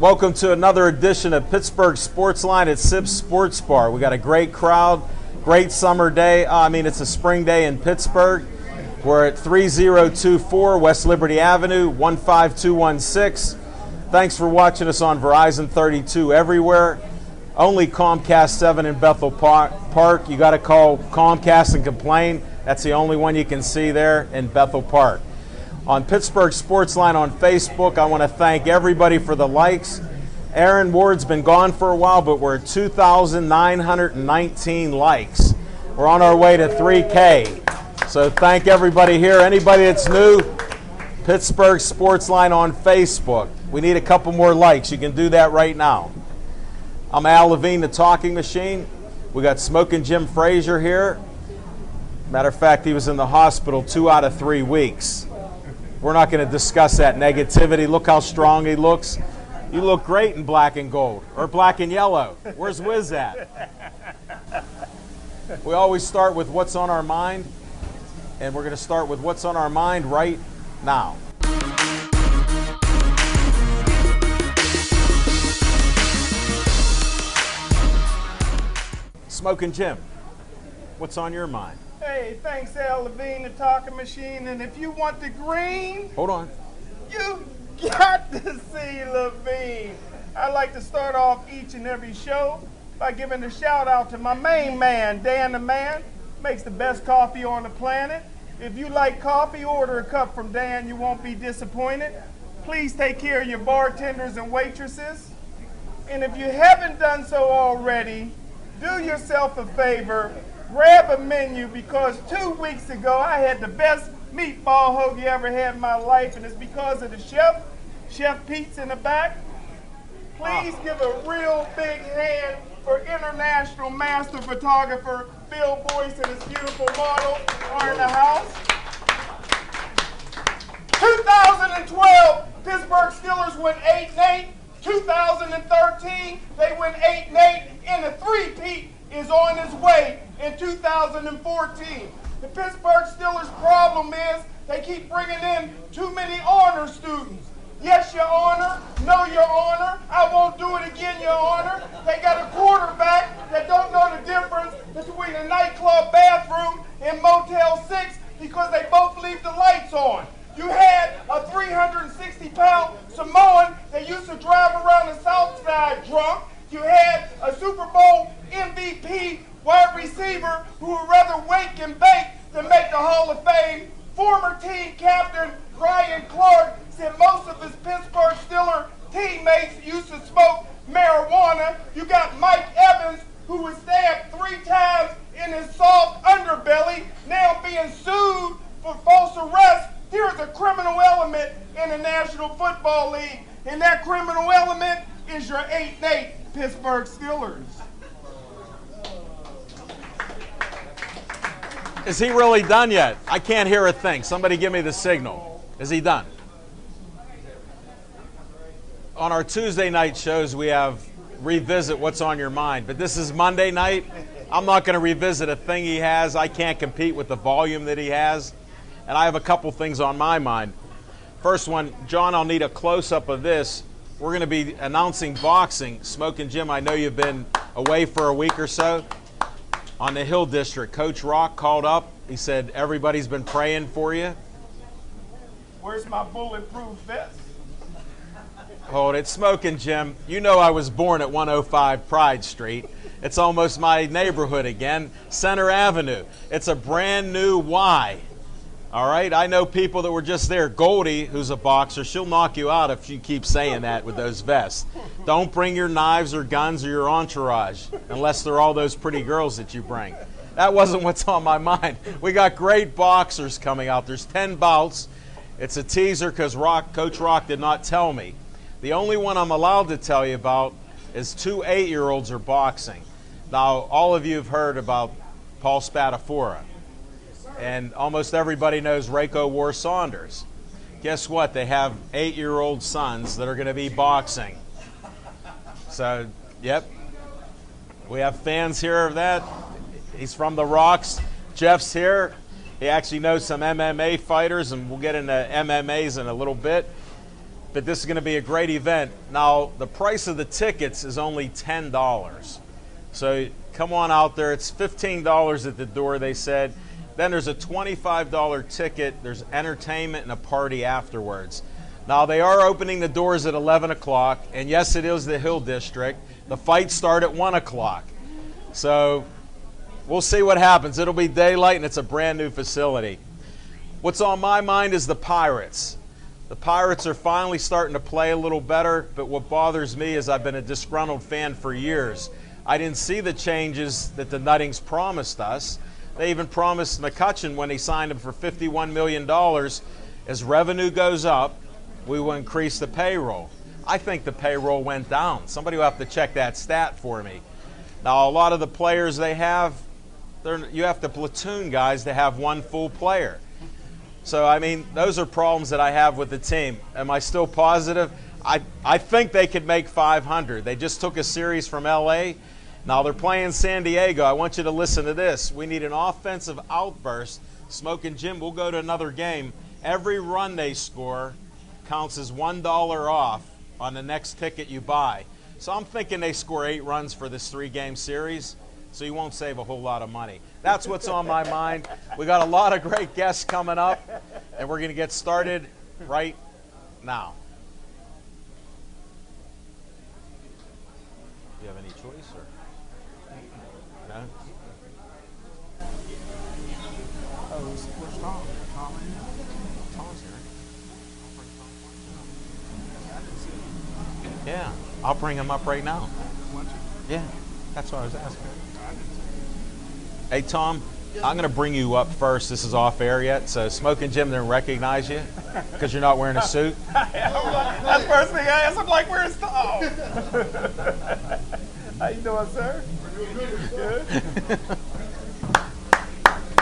Welcome to another edition of Pittsburgh Sportsline at Sib's Sports Bar. We got a great crowd, great summer day. It's a spring day in Pittsburgh. We're at 3024 West Liberty Avenue, 15216. Thanks for watching us on Verizon 32 everywhere. Only Comcast 7 in Bethel Park. You got to call Comcast and complain. That's the only one you can see there in Bethel Park. On Pittsburgh Sportsline on Facebook, I want to thank everybody for the likes. Aaron Ward's been gone for a while, but we're at 2,919 likes. We're on our way to 3K. So thank everybody here. Anybody that's new, Pittsburgh Sportsline on Facebook. We need a couple more likes. You can do that right now. I'm Al Levine, the talking machine. We got Smoking Jim Frazier here. Matter of fact, he was in the hospital 2 out of 3 weeks. We're not going to discuss that negativity. Look how strong he looks. You look great in black and gold, or black and yellow. Where's Wiz at? We always start with what's on our mind, and we're going to start with what's on our mind right now. Smoking Jim, what's on your mind? Hey, thanks, Al Levine, the talking machine. And if you want the green, hold on. You got to see Levine. I like to start off each and every show by giving a shout out to my main man, Dan the Man. Makes the best coffee on the planet. If you like coffee, order a cup from Dan. You won't be disappointed. Please take care of your bartenders and waitresses. And if you haven't done so already, do yourself a favor. Grab a menu, because 2 weeks ago I had the best meatball hoagie ever had in my life, and it's because of the chef, Chef Pete's in the back. Please give a real big hand for international master photographer Bill Boyce and his beautiful model are in the house. 2012, Pittsburgh Steelers went 8-8. 2013, they went 8-8, and a three-peat is on its way in 2014. The Pittsburgh Steelers' problem is they keep bringing in too many honor students. Yes, Your Honor. No, Your Honor. I won't do it again, Your Honor. They got a quarterback that don't know the difference between a nightclub bathroom and Motel 6 because they both leave the lights on. You had a 360-pound Samoan that used to drive around the South Side drunk. You had a Super Bowl MVP wide receiver who would rather wake and bake than make the Hall of Fame. Former team captain Ryan Clark said most of his Pittsburgh Steelers teammates used to smoke marijuana. You got Mike Evans, who was stabbed 3 times in his soft underbelly, now being sued for false arrest. There's a criminal element in the National Football League, and that criminal element is your 8-8 Pittsburgh Steelers. Is he really done yet? I can't hear a thing. Somebody give me the signal. Is he done? On our Tuesday night shows, we have Revisit What's on Your Mind. But this is Monday night. I'm not going to revisit a thing he has. I can't compete with the volume that he has. And I have a couple things on my mind. First one, John, I'll need a close-up of this. We're going to be announcing boxing. Smoking Jim, I know you've been away for a week or so. On the Hill District, Coach Rock called up. He said, everybody's been praying for you. Where's my bulletproof vest? Hold it. Smoking Jim, you know I was born at 105 Pride Street. It's almost my neighborhood again. Center Avenue. It's a brand new Y. All right, I know people that were just there. Goldie, who's a boxer, she'll knock you out if you keep saying that with those vests. Don't bring your knives or guns or your entourage, unless they're all those pretty girls that you bring. That wasn't what's on my mind. We got great boxers coming out. There's 10 bouts. It's a teaser because Coach Rock did not tell me. The only one I'm allowed to tell you about is 2 8-year-olds are boxing. Now, all of you have heard about Paul Spadafora. And almost everybody knows Rayco War Saunders. Guess what? They have 8-year-old sons that are going to be boxing. So, yep. We have fans here of that. He's from the Rocks. Jeff's here. He actually knows some MMA fighters, and we'll get into MMAs in a little bit. but this is going to be a great event. Now, the price of the tickets is only $10. So come on out there. It's $15 at the door, they said. Then there's a $25 ticket. There's entertainment and a party afterwards. Now, they are opening the doors at 11 o'clock, and yes, it is the Hill District. The fights start at 1 o'clock. So we'll see what happens. It'll be daylight, and it's a brand new facility. What's on my mind is the Pirates. The Pirates are finally starting to play a little better, but what bothers me is I've been a disgruntled fan for years. I didn't see the changes that the Nuttings promised us. They even promised McCutchen when he signed him for $51 million. As revenue goes up, we will increase the payroll. I think the payroll went down. Somebody will have to check that stat for me. Now, a lot of the players they have, you have to platoon guys to have one full player. So, I mean, those are problems that I have with the team. Am I still positive? I think they could make 500. They just took a series from L.A. Now they're playing San Diego. I want you to listen to this. We need an offensive outburst. Smoke and Jim, we'll go to another game. Every run they score counts as $1 off on the next ticket you buy. So I'm thinking they score 8 runs for this 3-game series, so you won't save a whole lot of money. That's what's on my mind. We got a lot of great guests coming up, and we're going to get started right now. Do you have any choice, or no? Oh, where's Tom? Tom's here. Yeah, I'll bring him up right now. Yeah, that's what I was asking. Hey, Tom, I'm going to bring you up first. This is off air yet, so Smoke and Jim didn't recognize you because you're not wearing a suit. That's the first thing I asked. I'm like, where's Tom? How you doing, sir? Good.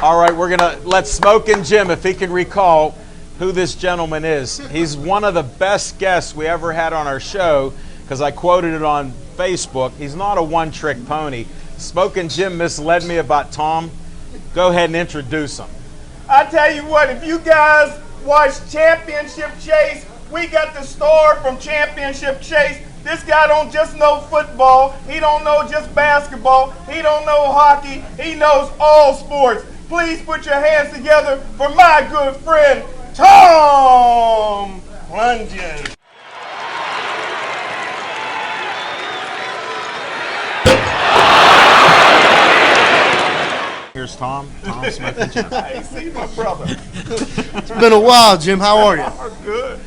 All right, we're going to let Smoke and Jim, if he can recall who this gentleman is. He's one of the best guests we ever had on our show because I quoted it on Facebook. He's not a one-trick pony. Smoke and Jim misled me about Tom. Go ahead and introduce him. I tell you what, if you guys watch Championship Chase, we got the star from Championship Chase. This guy don't just know football. He don't know just basketball. He don't know hockey. He knows all sports. Please put your hands together for my good friend, Tom Lungin. Here's Tom. Tom, Smoke and Jim. Hey, see my brother. It's been a while, Jim. How are you? I'm good.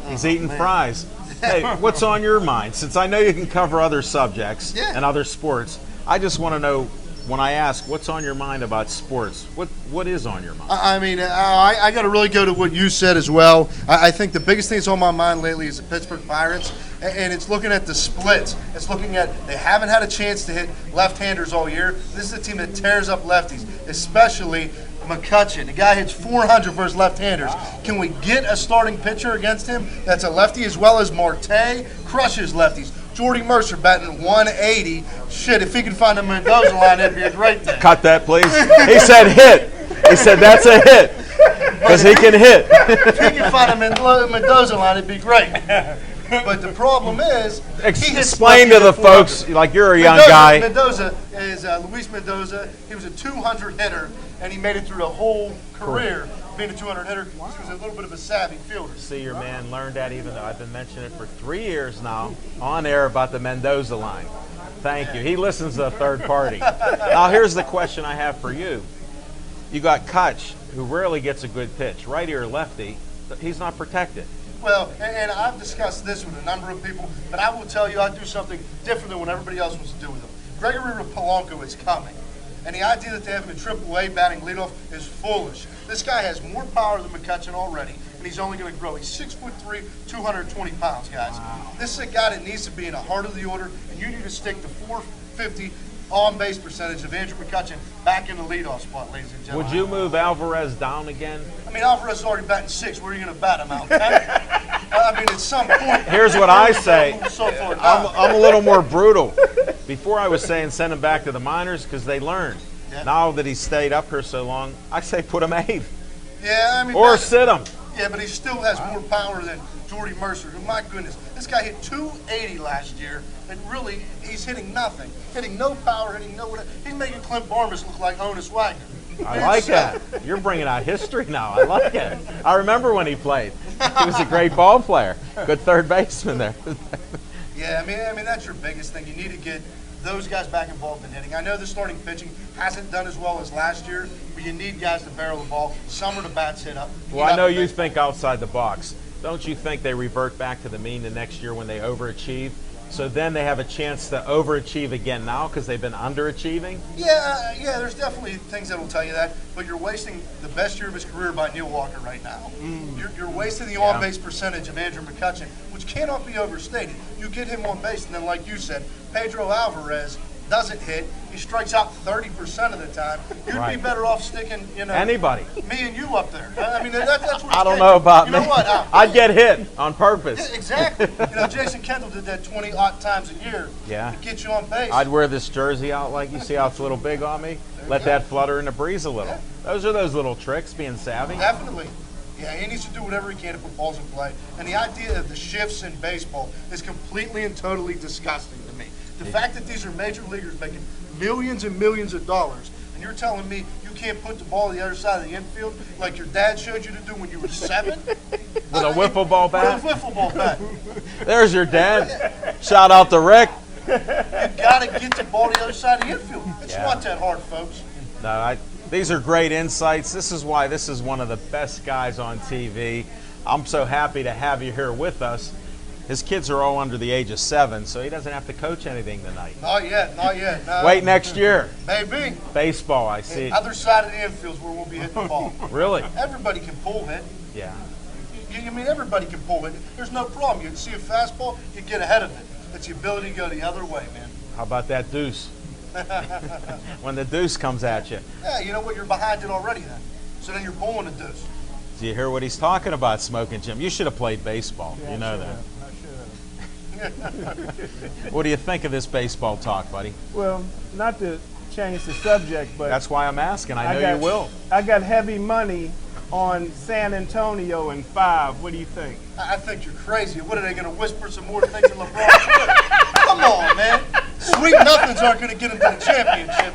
He's eating fries. Hey, what's on your mind? Since I know you can cover other subjects and other sports, I just want to know, when I ask what's on your mind about sports, what is on your mind? I mean, I got to really go to what you said as well. I think the biggest thing that's on my mind lately is the Pittsburgh Pirates, and it's looking at the splits. It's looking at they haven't had a chance to hit left-handers all year. This is a team that tears up lefties, especially McCutchen. The guy hits 400 versus left-handers. Can we get a starting pitcher against him that's a lefty, as well as Marte crushes lefties? Jordy Mercer batting 180. Shit, if he could find a Mendoza line, that'd be a great thing. Cut that, please. He said hit. He said that's a hit because he can hit. If he can find a Mendoza line, it'd be great. But the problem is, explain to the folks, like you're a young guy. Mendoza is Luis Mendoza. He was a 200 hitter, and he made it through the whole career being a 200 hitter. He was a little bit of a savvy fielder. See, your man learned that, even though I've been mentioning it for 3 years now on air about the Mendoza line. Thank you. He listens to a third party. Now, here's the question I have for you. You got Kutch, who rarely gets a good pitch, righty or lefty. He's not protected. Well, and I've discussed this with a number of people, but I will tell you I do something different than what everybody else wants to do with him. Gregory Polanco is coming, and the idea that they have him in AAA batting leadoff is foolish. This guy has more power than McCutchen already, and he's only going to grow. He's 6'3", 220 pounds, guys. Wow. This is a guy that needs to be in the heart of the order, and you need to stick the 450 on-base percentage of Andrew McCutchen back in the leadoff spot, ladies and gentlemen. Would you move Alvarez down again? I mean, Alvarez is already batting 6. Where are you going to bat him out? I mean, at some point. Here's what I say. I'm a little more brutal. Before I was saying send him back to the minors because they learned. Yeah. Now that he's stayed up here so long, I say put him 8th. Yeah, I mean. Or sit him. Yeah, but he still has more power than Jordy Mercer, who, my goodness, this guy hit 280 last year, and really, he's hitting nothing. Hitting no power, hitting no whatever. He's making Clint Barnes look like Honus Wagner. I like that. You're bringing out history now. I like it. I remember when he played. He was a great ball player. Good third baseman there. Yeah, I mean that's your biggest thing. You need to get those guys back involved in hitting. I know the starting pitching hasn't done as well as last year, but you need guys to barrel the ball. Some of the bats hit up. Well, I know you think outside the box. Don't you think they revert back to the mean the next year when they overachieve? So then they have a chance to overachieve again now because they've been underachieving? Yeah, there's definitely things that will tell you that, but you're wasting the best year of his career by Neil Walker right now. You're wasting the on-base percentage of Andrew McCutchen, which cannot be overstated. You get him on base, and then like you said, Pedro Alvarez doesn't hit. He strikes out 30% of the time. You'd be better off sticking, anybody, me and you up there. I mean, that's what I don't know about me. You know what? I'd get hit on purpose. Yeah, exactly. Jason Kendall did that 20-odd times a year to get you on base. I'd wear this jersey out like you see how it's a little big on me. Let that flutter in the breeze a little. Yeah. Those are those little tricks, being savvy. Definitely. Yeah, he needs to do whatever he can to put balls in play. And the idea of the shifts in baseball is completely and totally disgusting to me. The fact that these are major leaguers making millions and millions of dollars, and you're telling me you can't put the ball on the other side of the infield like your dad showed you to do when you were 7? With a wiffle ball bat? With a wiffle ball bat. There's your dad. Shout out to Rick. You got to get the ball on the other side of the infield. It's not that hard, folks. No, these are great insights. This is why this is one of the best guys on TV. I'm so happy to have you here with us. His kids are all under the age of 7, so he doesn't have to coach anything tonight. Not yet. No. Wait next year. Maybe. Baseball, I see. Other side of the infield is where we'll be hitting the ball. Really? Everybody can pull hit. Yeah. I mean, everybody can pull hit. There's no problem. You see a fastball, you get ahead of it. It's the ability to go the other way, man. How about that deuce? When the deuce comes at you. Yeah, you know what? You're behind it already then. So then you're pulling the deuce. Do you hear what he's talking about, Smoking Jim? You should have played baseball. Yeah, you know that. I should have. What do you think of this baseball talk, buddy? Well, not to change the subject, but that's why I'm asking. I know you will. I got heavy money on San Antonio in 5. What do you think? I think you're crazy. What are they going to whisper some more things in LeBron's ear? Come on, man. Sweet nothings aren't going to get him to the championship.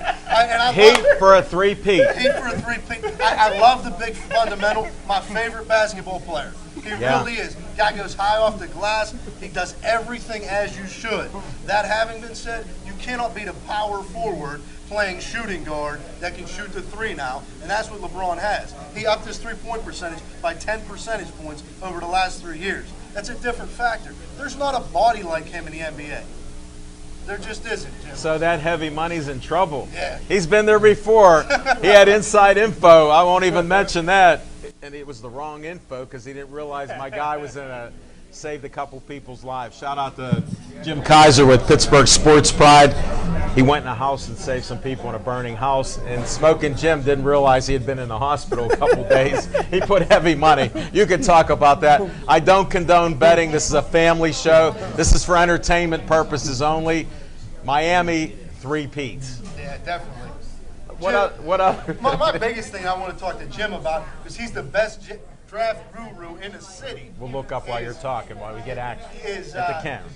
Heat for a three-peat. Heat for a three-peat. I love the big fundamental. My favorite basketball player. He really is. Guy goes high off the glass. He does everything as you should. That having been said, you cannot beat a power forward playing shooting guard that can shoot the 3 now, and that's what LeBron has. He upped his three-point percentage by 10 percentage points over the last 3 years. That's a different factor. There's not a body like him in the NBA. There just isn't, Jim. So that heavy money's in trouble. Yeah. He's been there before. He had inside info. I won't even mention that. And it was the wrong info because he didn't realize my guy was in a saved a couple people's lives. Shout out to Jim Kaiser with Pittsburgh Sports Pride. He went in a house and saved some people in a burning house. And Smoking Jim didn't realize he had been in the hospital a couple days. He put heavy money. You could talk about that. I don't condone betting. This is a family show. This is for entertainment purposes only. Miami three-peats. Yeah, definitely. What other? My biggest thing I want to talk to Jim about, because he's the best draft guru in the city. We'll look up while you're talking, while we get action at the camp.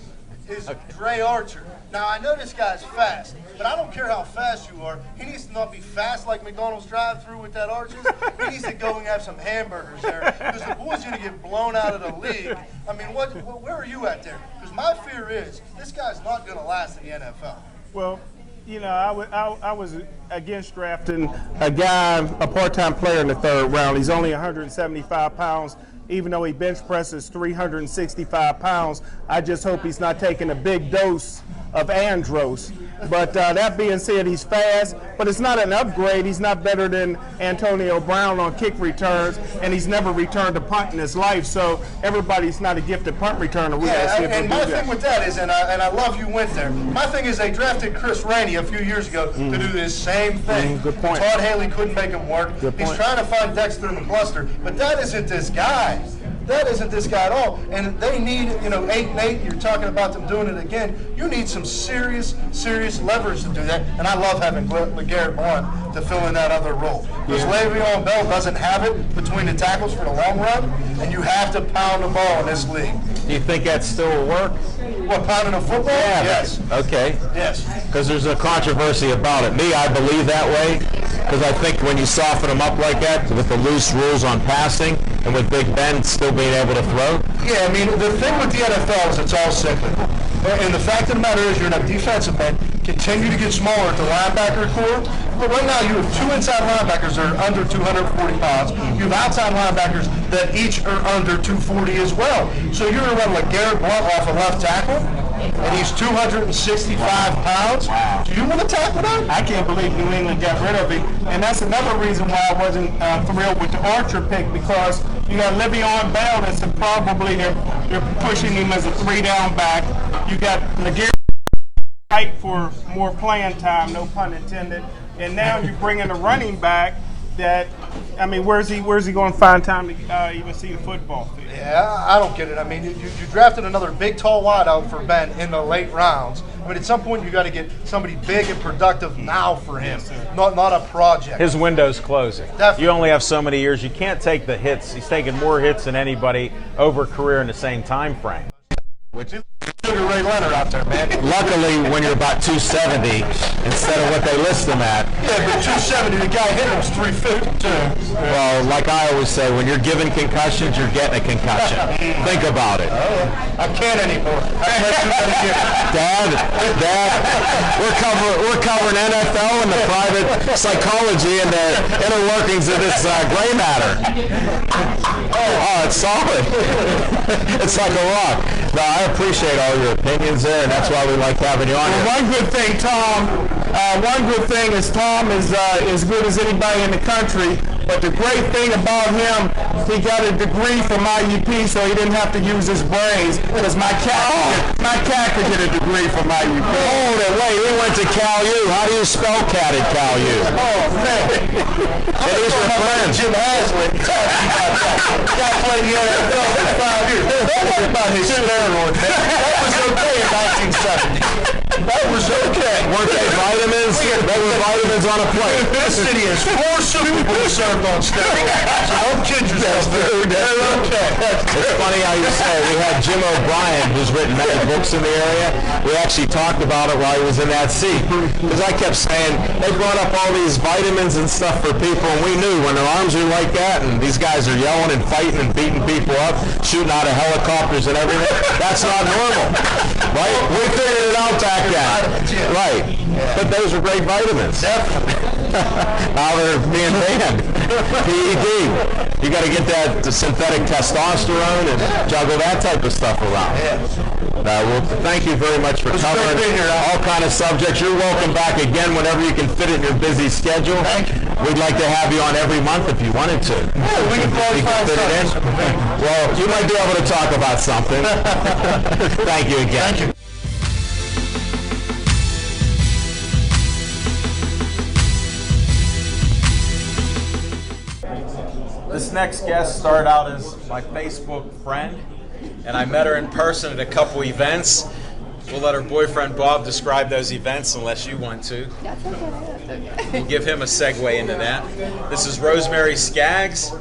Is Dre Archer. Now, I know this guy's fast, but I don't care how fast you are. He needs to not be fast like McDonald's drive-thru with that arches. He needs to go and have some hamburgers there, because the boy's going to get blown out of the league. I mean, where are you at there? Because my fear is this guy's not going to last in the NFL. Well, you know, I was against drafting a guy, a part-time player in the 3rd round. He's only 175 pounds. Even though he bench presses 365 pounds, I just hope he's not taking a big dose of Andros. But that being said, he's fast, but it's not an upgrade. He's not better than Antonio Brown on kick returns, and he's never returned a punt in his life. So everybody's not a gifted punt returner. And my thing with that is, and I love you went there. My thing is they drafted Chris Rainey a few years ago to do this same thing. Good point. Todd Haley couldn't make him work. He's trying to find Dexter McCluster, but that isn't this guy. That isn't this guy at all. And they need, 8-8. You're talking about them doing it again. You need some serious leverage to do that. And I love having LeGarrette Blount to fill in that other role. Because Le'Veon Bell doesn't have it between the tackles for the long run, and you have to pound the ball in this league. Do you think that still will work? What, pounding a football? Yeah. Yes. Okay. Yes. Because there's a controversy about it. Me, I believe that way. Because I think when you soften them up like that, with the loose rules on passing, and with Big Ben still being able to throw. Yeah, I mean, the thing with the NFL is it's all cyclical. And the fact of the matter is you're in a defensive end, continue to get smaller at the linebacker core. But right now you have two inside linebackers that are under 240 pounds. You have outside linebackers that each are under 240 as well. So you're going to run LeGarrette Blount off a left tackle, and he's 265 pounds. Do you want to tackle that? I can't believe New England got rid of it. And that's another reason why I wasn't thrilled with the Archer pick, because you got Le'Veon Bell that's probably they're pushing him as a 3-down back. You got LeGarrette fight for more playing time, no pun intended. And now you're bringing a running back that, I mean, where's he going to find time to even see the football field? Yeah, I don't get it. I mean, you drafted another big, tall wideout for Ben in the late rounds. I mean, at some point you got to get somebody big and productive now for him, not a project. His window's closing. Definitely. You only have so many years. You can't take the hits. He's taken more hits than anybody over a career in the same time frame. Ray Leonard out there, man. Luckily, when you're about 270 instead of what they list them at. Yeah, but 270, the guy hit him was 350 too. Well, like I always say, when you're given concussions, you're getting a concussion. Think about it. I can't anymore. I've had too many years. Dad, we're covering NFL and the private psychology and the inner workings of this gray matter. Oh, it's solid. It's like a rock. No, I appreciate all your opinions there, and that's why we like having you on here. One good thing, Tom. One good thing is Tom is as good as anybody in the country. But the great thing about him, he got a degree from IUP, so he didn't have to use his brains. Because my cat could get a degree from IUP. Hold it, wait, he went to Cal U. How do you spell cat at Cal U? Oh, man. It is your friend. Jim Haslett. Guy played the NFL for 5 years. Don't worry about his steroids, man. That was okay in 1970. That was okay. Weren't they vitamins? They were vitamins on a plate. This city has 4 Super Bowls served on steroids. So don't kid yourself. They're okay. It's funny how you say we had Jim O'Brien, who's written many books in the area. We actually talked about it while he was in that seat. Because I kept saying, they brought up all these vitamins and stuff for people, and we knew when their arms are like that, and these guys are yelling and fighting and beating people up, shooting out of helicopters and everything, that's not normal. Right? We figured it out back then. Right. But those are great vitamins. Definitely. Now they're being banned. PED. You got to get that synthetic testosterone and juggle that type of stuff around. Well, thank you very much for covering all kind of subjects. You're welcome back again whenever you can fit it in your busy schedule. Thank you. We'd like to have you on every month if you wanted to. Yeah, we can probably find fit it in. something. Well, you might be able to talk about something. Thank you again. Thank you. This next guest started out as my Facebook friend, and I met her in person at a couple events. We'll let her boyfriend Bob describe those events unless you want to. That's okay. We'll give him a segue into that. This is Rosemary Skaggs,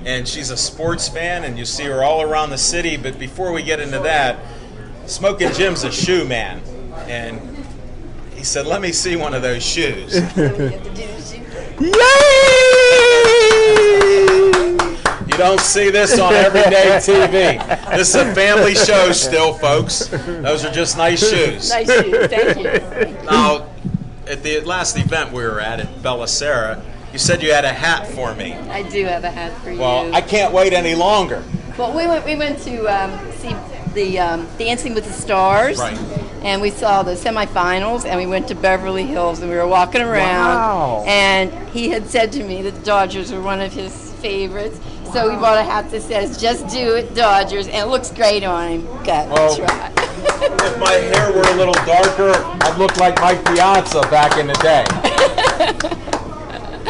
and she's a sports fan, and you see her all around the city. But before we get into that, Smoking Jim's a shoe man, and he said, let me see one of those shoes. You don't see this on everyday TV. This is a family show still, folks. Those are just nice shoes. Nice shoes, thank you. Now, at the last event we were at Bellicera, you said you had a hat for me. I do have a hat for you. Well, I can't wait any longer. Well, we went to see the Dancing with the Stars. Right. And we saw the semifinals, and we went to Beverly Hills, and we were walking around. Wow. And he had said to me that the Dodgers were one of his favorites. So we bought a hat that says, "Just do it, Dodgers," and it looks great on him. Got Well, to try. If my hair were a little darker, I'd look like Mike Piazza back in the day.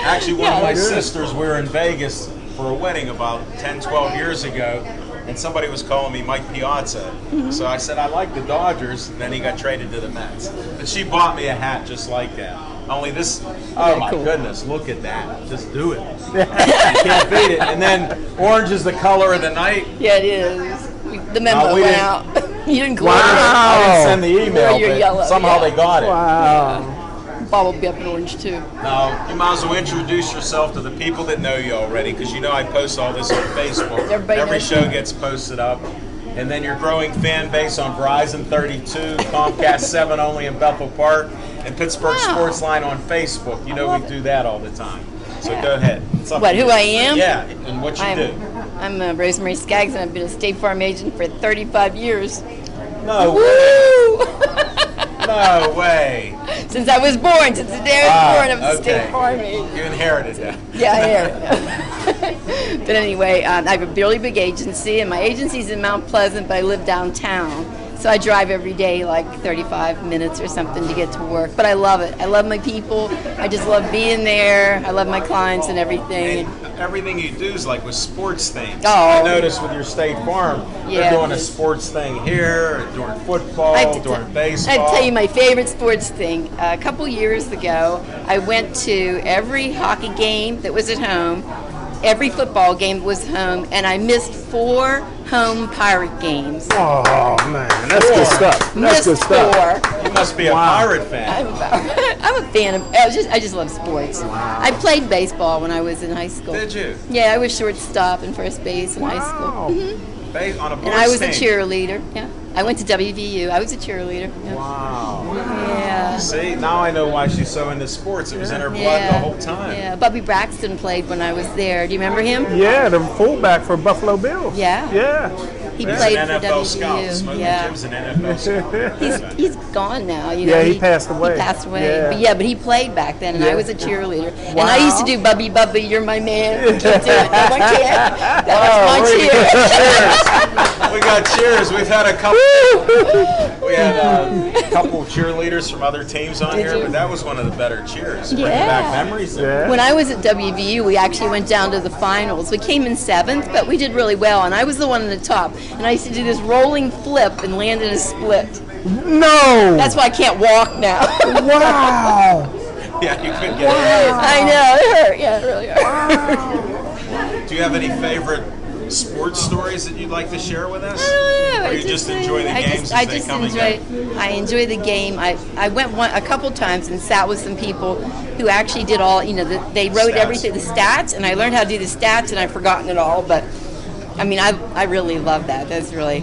Actually, one of my sisters, we were in Vegas for a wedding about 10, 12 years ago, and somebody was calling me Mike Piazza. So I said I like the Dodgers, and then he got traded to the Mets. But she bought me a hat just like that. Only this, oh my goodness, look at that. Just do it. You can't beat it. And then orange is the color of the night. Yeah, it is. The memo went out. You didn't go I didn't send the email, You're but yellow, somehow they got it. Wow. Bob will be up in orange too. Now, you might as well introduce yourself to the people that know you already, because you know I post all this on Facebook. Everybody Every knows show you. gets posted up. And then your growing fan base on Verizon 32, Comcast 7 only in Bethel Park, and Pittsburgh Sportsline on Facebook. You know we do that all the time. So go ahead. What, who I am? Yeah, and what you do. I'm Rosemary Skaggs, and I've been a State Farm agent for 35 years. No way. Woo! No way. Since I was born, since the day I was born, I was a okay. State Farm agent. You inherited that. Yeah, I am. But anyway, I have a really big agency, and my agency's in Mount Pleasant, but I live downtown. So I drive every day like 35 minutes or something to get to work. But I love it. I love my people. I just love being there. I love my clients and everything. And everything you do is like with sports things. Oh. I noticed with your State Farm, Yeah. they're doing a sports thing here, during football, during baseball. I'd tell you my favorite sports thing. A couple years ago, I went to every hockey game that was at home, every football game that was home, and I missed 4 home Pirate games. Oh man, that's good stuff. That's Missed good stuff. 4. You must be a Pirate fan. I'm a fan of. I just love sports. I played baseball when I was in high school. Did you? Yeah, I was shortstop and first base in high school. On a And I was a team. cheerleader. Yeah, I went to WVU. I was a cheerleader. Yeah. Wow. Yeah. See, now I know why she's so into sports. It was in her blood the whole time. Yeah, Bubby Braxton played when I was there. Do you remember him? Yeah, the fullback for Buffalo Bills. Yeah. Yeah. He He's played an for NFL WVU. scout. Smoking Jim's an NFL scout. He's gone now. You know, Yeah, he passed away. He passed away. Yeah. But he played back then, and I Yeah. was a cheerleader. And I used to do Bubby, you're my man. Can't do it. No, I can't. That Oh, was my we cheer. got cheers. We got cheers. We've had a couple. We had a couple cheerleaders from other teams on here, you? but that was one of the better cheers. Bringing Yeah. back memories. Yeah. When I was at WVU, we actually went down to the finals. We came in 7th, but we did really well, and I was the one in the top. And I used to do this rolling flip and land in a split. No. That's why I can't walk now. Wow. Yeah, you couldn't get it. I know, it hurt. Yeah, it really hurt. Do you have any favorite sports stories that you'd like to share with us? I Or you just enjoy the games I as they just come and go? I enjoy the game. I went a couple times and sat with some people who actually did all, they wrote Stats. everything, the stats, and I learned how to do the stats, and I've forgotten it all, but I mean, I really love that. That's really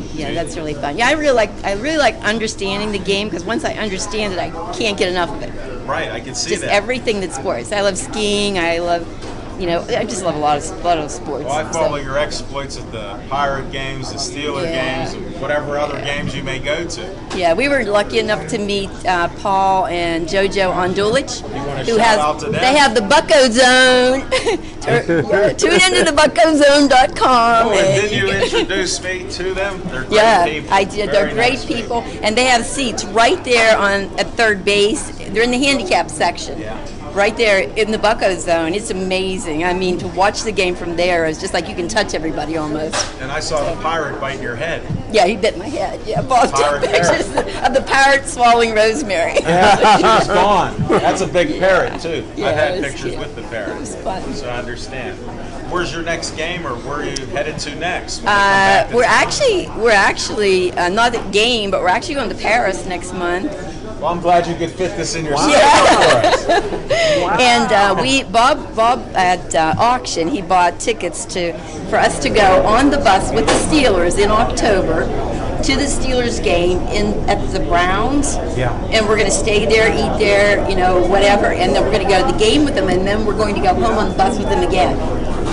fun. Yeah, I really like understanding the game, because once I understand it, I can't get enough of it. Right, I can see Just that. everything that's sports. I love skiing. I love, I just love a lot of sports. Well, I follow So- your exploits at the Pirate games, the Steeler Yeah. games, and whatever other games you may go to. Yeah, we were lucky enough to meet Paul and JoJo Ondulich, wanna who shout out to them? they have the Bucko Zone. Tune into the buckozone.com. Oh, and did you introduce me to them? They're great Yeah, people. I did. Very They're great nice people, and they have seats right there at third base. They're in the handicap section. Yeah. Right there in the Bucko Zone. It's amazing. I mean, to watch the game from there is just like you can touch everybody almost. And I saw the pirate biting your head. Yeah, he bit my head. Yeah, Bob Pirate took pictures of the parrot swallowing Rosemary. She was gone. That's a big parrot, too. Yeah, I've had it was pictures cute. with the parrot. It was fun. So I understand. Where's your next game, or where are you headed to next? when you come back to We're town? actually not at game, but we're actually going to Paris next month. Well, I'm glad you could fit this in your Yeah. schedule for us. And Bob at auction, he bought tickets for us to go on the bus with the Steelers in October to the Steelers game at the Browns. Yeah. And we're going to stay there, eat there, whatever, and then we're going to go to the game with them, and then we're going to go home on the bus with them again.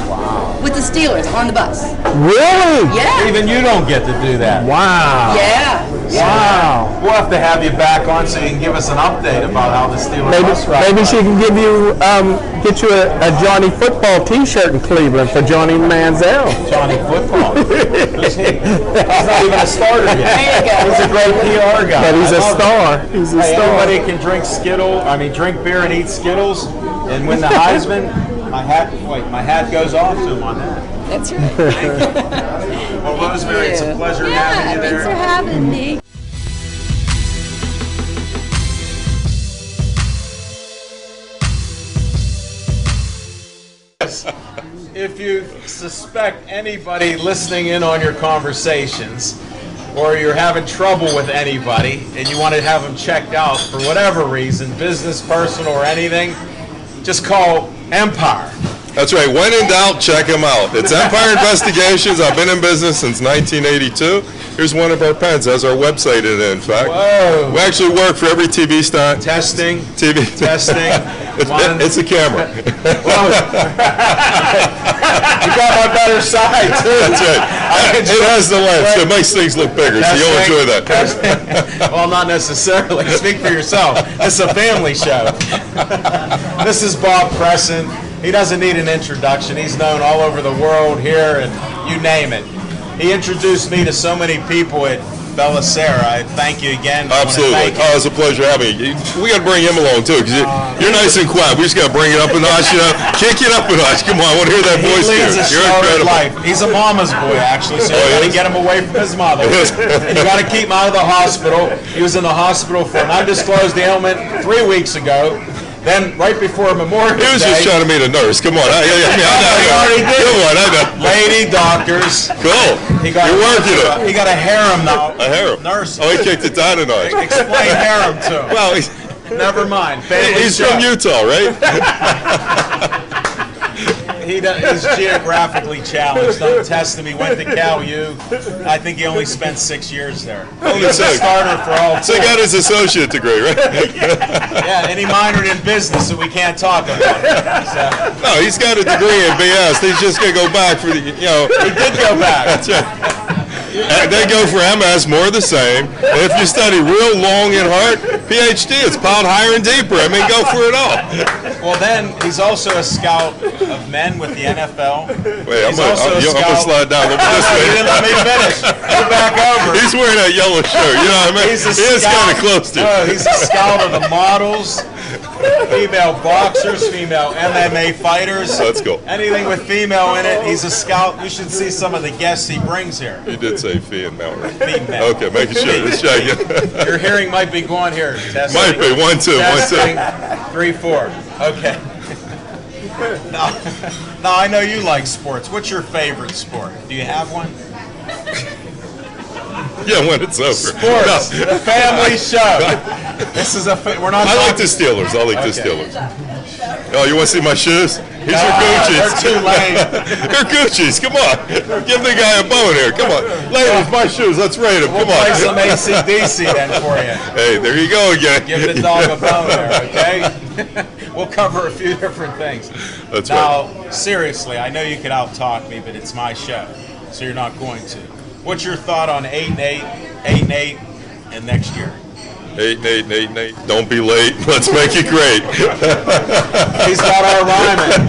Wow. With the Steelers on the bus. Really? Yeah. Even you don't get to do that. Wow. Yeah. Wow. We'll have to have you back on so you can give us an update about how the Steelers bus ride Maybe was. she can get you a Johnny Football T-shirt in Cleveland for Johnny Manziel. Johnny Football. He's not even a starter yet. There you go. He's a great PR guy. But he's I a love star. it. He's a Hey, star. everybody can drink drink beer and eat Skittles and win the Heisman. My hat goes off to him on that. That's right. Well, Rosemary, it's a pleasure having you there. Thanks for having me. If you suspect anybody listening in on your conversations, or you're having trouble with anybody and you want to have them checked out for whatever reason, business, personal, or anything, just call Empire. That's right. When in doubt, check them out. It's Empire Investigations. I've been in business since 1982. Here's one of our pens. That's our website, in fact. Whoa. We actually work for every TV stunt. Testing. TV. Testing. It's a camera. Well, you got my better side, too. That's right. It has the lens. It makes things look bigger, so you'll enjoy that. Well, not necessarily. Speak for yourself. It's a family show. This is Bob Cressen. He doesn't need an introduction. He's known all over the world here and you name it. He introduced me to so many people at Bellicera. I thank you again. Absolutely. Oh, it's a pleasure having you. We got to bring him along, too, because you're nice and quiet. We just got to bring it up a notch, Kick it up a notch. Come on, I want to hear that voice. He leads a You're sheltered life. He's a mama's boy, actually, so you got to get him away from his mother. And you got to keep him out of the hospital. He was in the hospital for an undisclosed ailment 3 weeks ago. Then, right before Memorial Day... He was just trying to meet a nurse. Come on. I Come on. Lady doctors. Cool. You're working it. He got a harem now. A harem? Nurse. Oh, he kicked it down a notch. Explain harem to him. Well, never mind. He's from Utah, right? He's geographically challenged. Don't test him. He went to Cal U. I think he only spent 6 years there. Only He's a 6. starter for all 4. So he got his associate degree, right? Yeah, and he minored in business that we can't talk about. So. No, he's got a degree in BS. He's just going to go back for the, He did go back. That's right. And they go for MS, more of the same. And if you study real long and hard, PhD, it's piled higher and deeper. I mean, go for it all. Well, then, he's also a scout of men with the NFL. Wait, I'm going to slide down. You didn't let me finish. Go back over. He's wearing that yellow shirt. You know what I mean? He is kind of close to. No, he's a scout of the models, female boxers, female MMA fighters. That's cool. Anything with female in it, he's a scout. You should see some of the guests he brings here. You did say female, right? Female. Okay, making sure. Let's check it. Your hearing might be going here. Testing. Might be. 1, 2, 1, 2. 3, 4. Okay. Now, I know you like sports. What's your favorite sport? Do you have one? Yeah, when it's over. Sports, No. the family show. This is we're not. I like the Steelers. The Steelers. Oh, you want to see my shoes? Here's your Gucci's. They're too lame. They're Gucci's. Come on. Give the guy a bone here. Come on. Ladies, my shoes. Let's rate them. Come We'll play on. some AC/DC then for you. Hey, there you go again. Give the dog a bone there, okay? We'll cover a few different things. That's now, right. Seriously, I know you could out-talk me, but it's my show, so you're not going to. What's your thought on 8-8, 8-8, and next year? 8-8. Don't be late. Let's make it great. He's got our rhyming.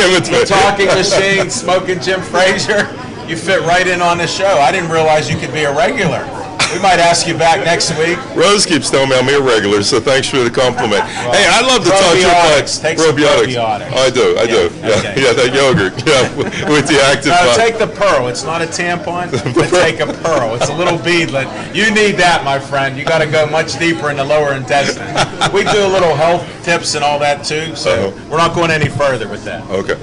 Give it to The me. talking machine, smoking Jim Frazier. You fit right in on the show. I didn't realize you could be a regular. We might ask you back next week. Rose keeps telling me I'm irregular, so thanks for the compliment. Well, hey, I'd love to talk to you about Take some probiotics. I do. Okay. Yeah, that yogurt. Yeah, with the active. No, take the pearl. It's not a tampon, but take a pearl. It's a little beadlet. You need that, my friend. You got to go much deeper in the lower intestine. We do a little health tips and all that too, so we're not going any further with that. Okay.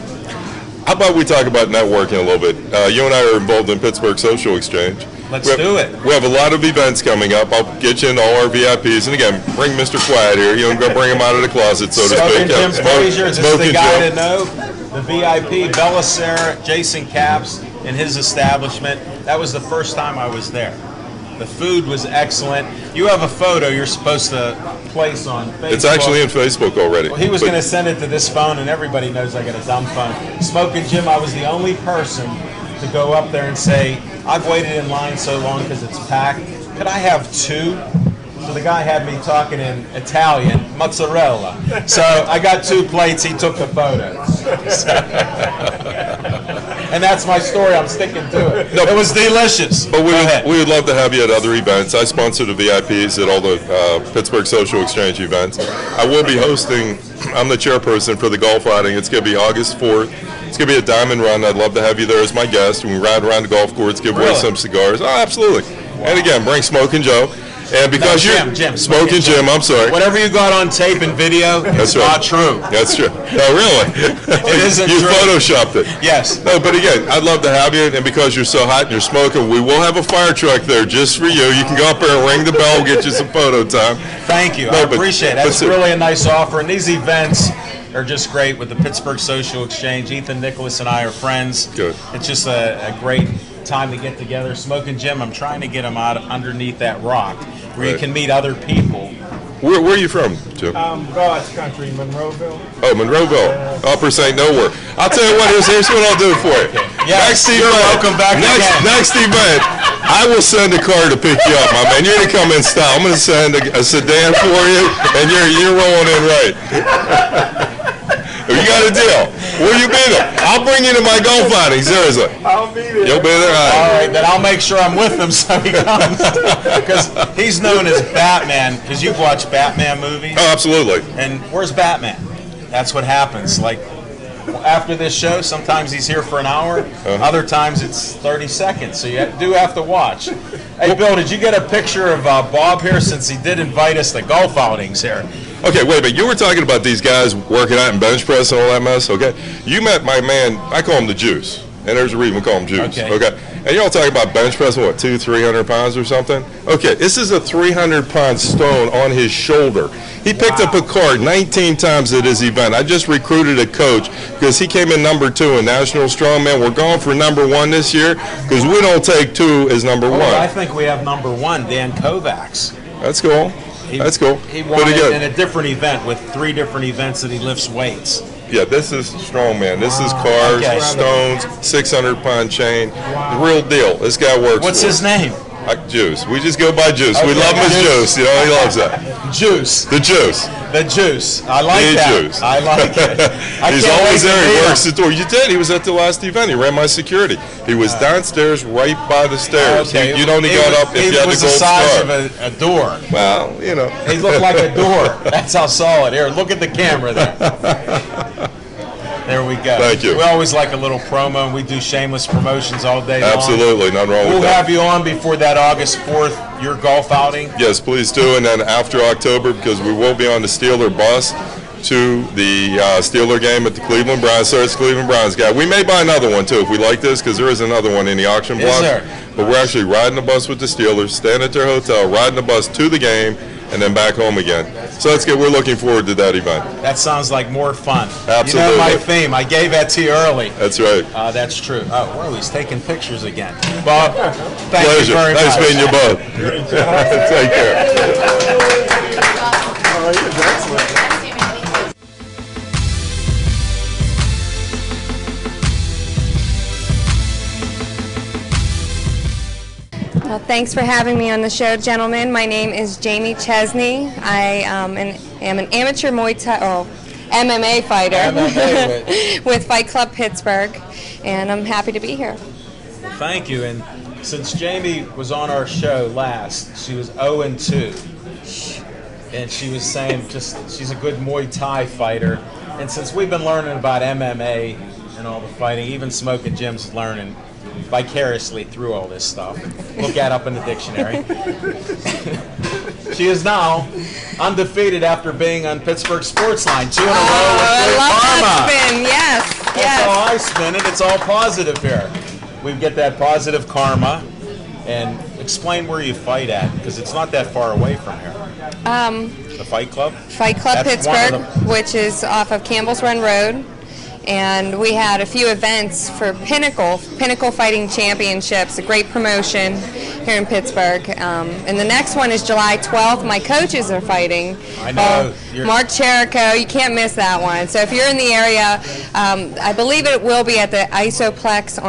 How about we talk about networking a little bit? You and I are involved in Pittsburgh Social Exchange. Let's do it. We have a lot of events coming up. I'll get you into all our VIPs. And again, bring Mr. Quiet here. You don't go bring him out of the closet, so to speak. Jim Frazier, this is the Smoking guy Jim. to know. The VIP, Bellicera, Jason Capps, in his establishment. That was the first time I was there. The food was excellent. You have a photo you're supposed to place on Facebook. It's actually in Facebook already. Well, he was going to send it to this phone, and everybody knows I got a dumb phone. Smoking Jim, I was the only person to go up there and say, I've waited in line so long because it's packed. Could I have 2? So the guy had me talking in Italian, mozzarella. So I got 2 plates. He took the photos. And that's my story. I'm sticking to it. No, it was delicious. But we would love to have you at other events. I sponsor the VIPs at all the Pittsburgh Social Exchange events. I will be hosting, I'm the chairperson for the golf outing. It's going to be August 4th. It's going to be a diamond run. I'd love to have you there as my guest. We ride around the golf course, give away some cigars. Oh, absolutely. Wow. And again, bring Smokin' Joe. And because Jim, Smokin' Jim, I'm sorry. Whatever you got on tape and video, it's not true. That's true. No, really. It isn't you true. Photoshopped it. Yes. No, but again, I'd love to have you, and because you're so hot and you're smoking, we will have a fire truck there just for you. You can go up there and ring the bell, get you some photo time. Thank you. I appreciate it. That's really a nice offer, and these events are just great with the Pittsburgh Social Exchange. Ethan, Nicholas, and I are friends. Good. It's just a great time to get together. Smokin' Jim, I'm trying to get him out underneath that rock where you can meet other people. Where are you from, Jim? God's country, Monroeville. Oh, Monroeville. Upper St. Nowhere. I'll tell you what, here's what I'll do for you. Yes, you're welcome back again. Next event, I will send a car to pick you up, my man. You're going to come in style. I'm going to send a sedan for you, and you're rolling in right. You got a deal. Will you be there? I'll bring you to my golf outing, seriously. I'll be there. You'll be there? All right, then I'll make sure I'm with him so he comes. Because he's known as Batman, because you've watched Batman movies. Oh, absolutely. And where's Batman? That's what happens. Like, after this show, sometimes he's here for an hour. Other times it's 30 seconds, so you do have to watch. Hey, Bill, did you get a picture of Bob here, since he did invite us to golf outings here? Okay, wait a minute. You were talking about these guys working out in bench press and all that mess, okay? You met my man, I call him the Juice. And there's a reason we call him Juice, okay? And you're all talking about bench pressing, what, 200-300 pounds or something? Okay, this is a 300-pound stone on his shoulder. He picked up a card 19 times at his event. I just recruited a coach because he came in number 2 in National Strongman. We're going for number 1 this year because we don't take 2 as number 1. I think we have number 1, Dan Kovacs. That's cool. That's cool. He won it in a different event with 3 different events that he lifts weights. Yeah, this is strongman. This is cars, stones, 600-pound chain. The real deal. This guy works. What's his name? Juice. We just go by Juice. We love him as Juice. You know, he loves that. Juice. The Juice. The Juice. I like that. Juice. I like it. He's always there. He works the door. You did. He was at the last event. He ran my security. He was downstairs right by the stairs. Okay. You'd only got up if you had the gold star. It was the size of a door. Well, you know. He looked like a door. That's how solid. Here, look at the camera there. There we go. Thank you. We always like a little promo, and we do shameless promotions all day long. Absolutely, nothing wrong with that. We'll have you on before that August 4th, your golf outing. Yes, please do. And then after October, because we will be on the Steeler bus to the Steeler game at the Cleveland Browns. So it's Cleveland Browns guy. We may buy another one, too, if we like this, because there is another one in the auction block. Is there? But we're actually riding the bus with the Steelers, staying at their hotel, riding the bus to the game, and then back home again. So that's good. We're looking forward to that event. That sounds like more fun. Absolutely. You know my theme. I gave that to you early. That's right. That's true. Oh, well, he's taking pictures again. Bob, thank Pleasure. you very much. Nice meeting you both. Take care. Well, thanks for having me on the show, gentlemen. My name is Jamie Chesney. I am an amateur Muay Thai, MMA fighter with Fight Club Pittsburgh, and I'm happy to be here. Well, thank you. And since Jamie was on our show last, she was 0-2, and she was saying she's a good Muay Thai fighter. And since we've been learning about MMA and all the fighting, even Smokin' Jim's learning vicariously through all this stuff. Look that up in the dictionary. She is now undefeated after being on Pittsburgh Sportsline 2 in a row with good karma. That spin. Yes. That's how I spin it. It's all positive here. We get that positive karma. And explain where you fight at, because it's not that far away from here. The Fight Club? Fight Club Pittsburgh, which is off of Campbell's Run Road. And we had a few events for Pinnacle Fighting Championships, a great promotion here in Pittsburgh. And the next one is July 12th. My coaches are fighting. I know. Mark Cherico, you can't miss that one. So if you're in the area, I believe it will be at the Isoplex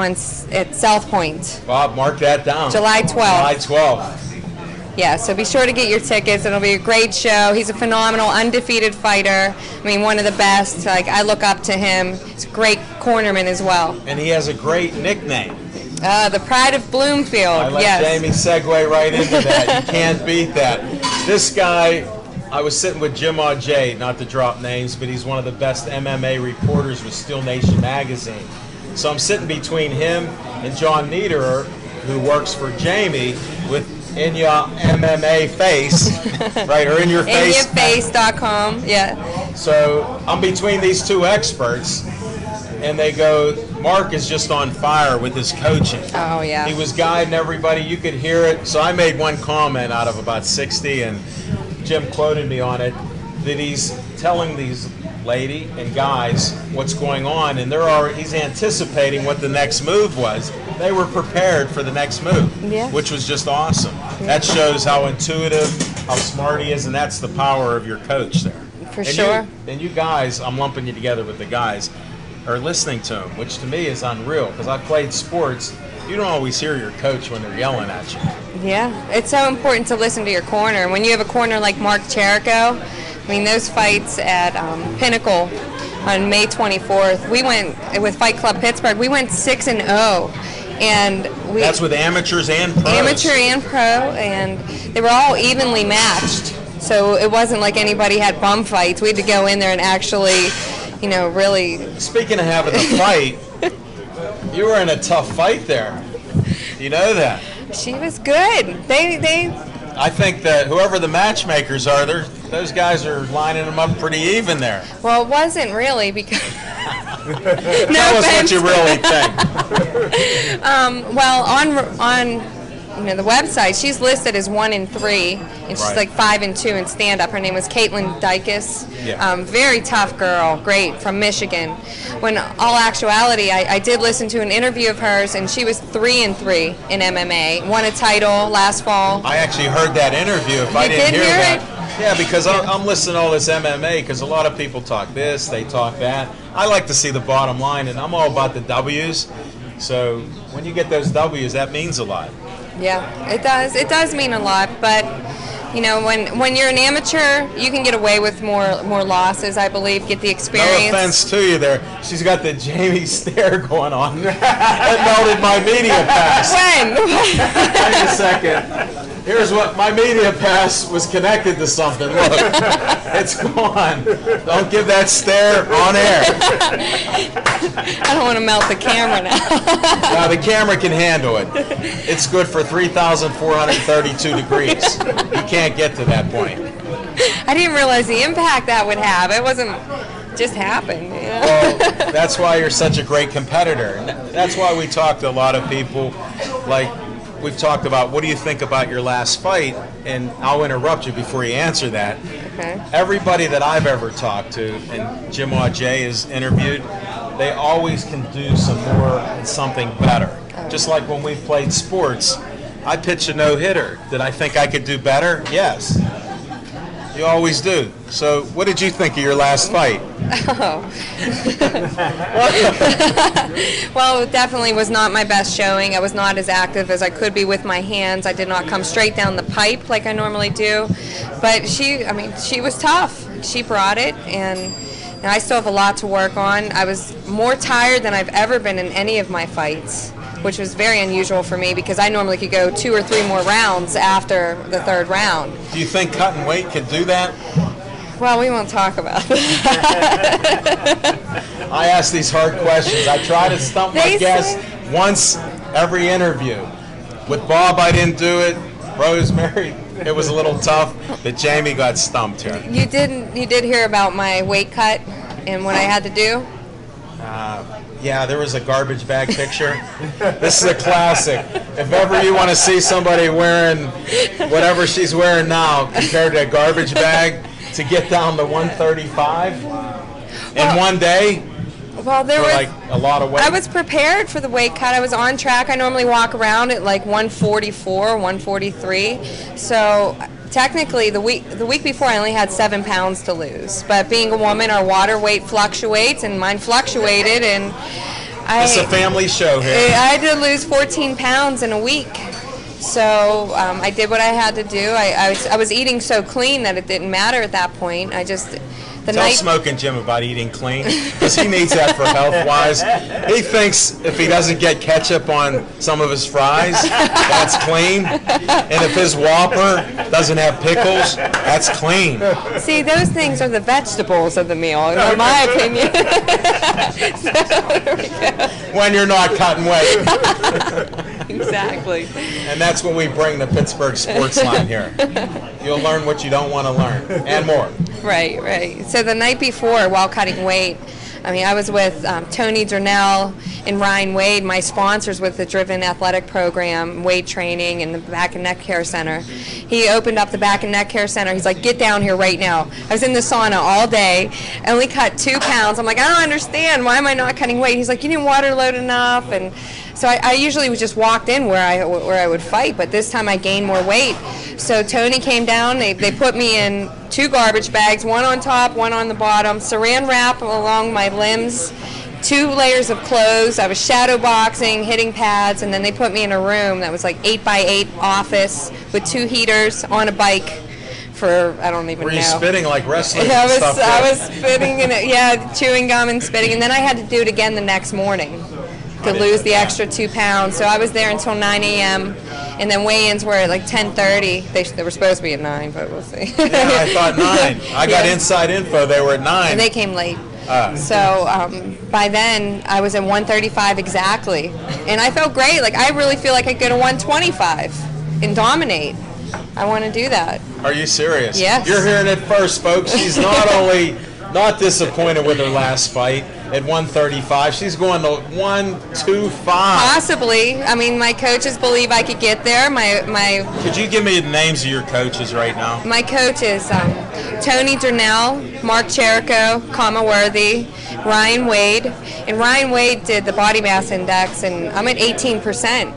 at South Point. Bob, mark that down. July 12th. July 12th. Yeah, so be sure to get your tickets. It'll be a great show. He's a phenomenal, undefeated fighter. I mean, one of the best. Like, I look up to him. He's a great cornerman as well. And he has a great nickname. The Pride of Bloomfield. I let yes. Jamie segue right into that. You can't beat that. This guy, I was sitting with Jim Audet, not to drop names, but he's one of the best MMA reporters with Steel Nation magazine. So I'm sitting between him and John Niederer, who works for Jamie, with In Your MMA Face, right, or In Your Face. InYourFace.com, yeah. So I'm between these two experts, and they go, Mark is just on fire with his coaching. Oh, yeah. He was guiding everybody. You could hear it. So I made one comment out of about 60, and Jim quoted me on it, that he's telling these lady and guys what's going on, and he's anticipating what the next move was. They were prepared for the next move, which was just awesome. That shows how intuitive, how smart he is, and that's the power of your coach there. For sure. And you guys, I'm lumping you together with the guys, are listening to him, which to me is unreal, because I played sports. You don't always hear your coach when they're yelling at you. Yeah, it's so important to listen to your corner. When you have a corner like Mark Cherico, I mean, those fights at Pinnacle on May 24th, we went, with Fight Club Pittsburgh, we went 6-0. And that's with amateurs and pros. Amateur and pro, and they were all evenly matched. So it wasn't like anybody had bum fights. We had to go in there and actually, you know, really. Speaking of having a fight, you were in a tough fight there. You know that. She was good. They. I think that whoever the matchmakers are, those guys are lining them up pretty even there. Well, it wasn't really, because. Tell us what you really think. Well, on the website, she's listed as 1-3, and she's like 5-2 in stand-up. Her name was Caitlin Dykes. Yeah. Very tough girl, great, from Michigan. When all actuality, I did listen to an interview of hers, and she was 3-3 in MMA. Won a title last fall. I actually heard that interview. If I didn't hear that. Yeah, because I'm listening to all this MMA, because a lot of people talk this, they talk that. I like to see the bottom line, and I'm all about the W's. So when you get those W's, that means a lot. Yeah, it does. It does mean a lot, but you know, when you're an amateur, you can get away with more losses, I believe, get the experience. No offense to you there. She's got the Jamie stare going on. That melted my media pass. When? Wait a second. Here's what my media pass was connected to something. Look, it's gone. Don't give that stare on air. I don't want to melt the camera now. Now the camera can handle it. It's good for 3,432 degrees. You can't get to that point. I didn't realize the impact that would have. It wasn't just happened. You know? Well, that's why you're such a great competitor. And that's why we talk to a lot of people, like we've talked about, what do you think about your last fight? And I'll interrupt you before you answer that. Okay. Everybody that I've ever talked to, and Jim Audet is interviewed, they always can do some more and something better. Just like when we played sports, I pitched a no-hitter. Did I think I could do better? Yes. You always do. So what did you think of your last fight? Oh. Well, it definitely was not my best showing. I was not as active as I could be with my hands. I did not come straight down the pipe like I normally do. But she was tough. She brought it, and I still have a lot to work on. I was more tired than I've ever been in any of my fights, which was very unusual for me because I normally could go 2 or 3 more rounds after the third round. Do you think cutting weight could do that? Well, we won't talk about that. I ask these hard questions. I try to stump my guests once every interview. With Bob, I didn't do it. Rosemary, it was a little tough, but Jamie got stumped here. You did hear about my weight cut and what I had to do? Yeah, there was a garbage bag picture. This is a classic. If ever you want to see somebody wearing whatever she's wearing now compared to a garbage bag to get down to 135 in one day, well, there was like a lot of weight. I was prepared for the weight cut. I was on track. I normally walk around at like 144, 143. So technically, the week before, I only had 7 pounds to lose. But being a woman, our water weight fluctuates, and mine fluctuated, and it's a family show here. I had to lose 14 pounds in a week. So I did what I had to do. I was eating so clean that it didn't matter at that point. Tell Smoking Jim about eating clean, because he needs that for health-wise. He thinks if he doesn't get ketchup on some of his fries, that's clean. And if his Whopper doesn't have pickles, that's clean. See, those things are the vegetables of the meal, in my opinion. So, there we go. When you're not cutting weight. Exactly. And that's what we bring to Pittsburgh Sportsline here. You'll learn what you don't want to learn, and more. Right, right. So the night before, while cutting weight, I was with Tony Durnell and Ryan Wade, my sponsors with the Driven Athletic Program, weight training, and the Back and Neck Care Center. He opened up the Back and Neck Care Center. He's like, get down here right now. I was in the sauna all day. I only cut 2 pounds. I'm like, I don't understand. Why am I not cutting weight? He's like, you didn't water load enough. And so I usually just walked in where I would fight, but this time I gained more weight. So Tony came down. They put me in 2 garbage bags, one on top, one on the bottom, saran wrap along my limbs, 2 layers of clothes. I was shadow boxing, hitting pads, and then they put me in a room that was like 8x8 office with 2 heaters on a bike for, I don't even know. Were you spitting like wrestling I stuff? was spitting in it, yeah, chewing gum and spitting, and then I had to do it again the next morning to lose the extra 2 pounds. So I was there until 9 a.m. and then weigh-ins were at like 10:30. They were supposed to be at 9, but we'll see. Yeah, I thought 9. I got inside info. They were at 9. And they came late. So by then I was at 135 exactly, and I felt great. Like I really feel like I could go to 125 and dominate. I want to do that. Are you serious? Yes. You're hearing it first, folks. She's not only not disappointed with her last fight at 135. She's going to 125. Possibly. I mean, my coaches believe I could get there. Could you give me the names of your coaches right now? My coach is Tony Durnell, Mark Cherico, Kama Worthy, Ryan Wade. And Ryan Wade did the body mass index, and I'm at 18%.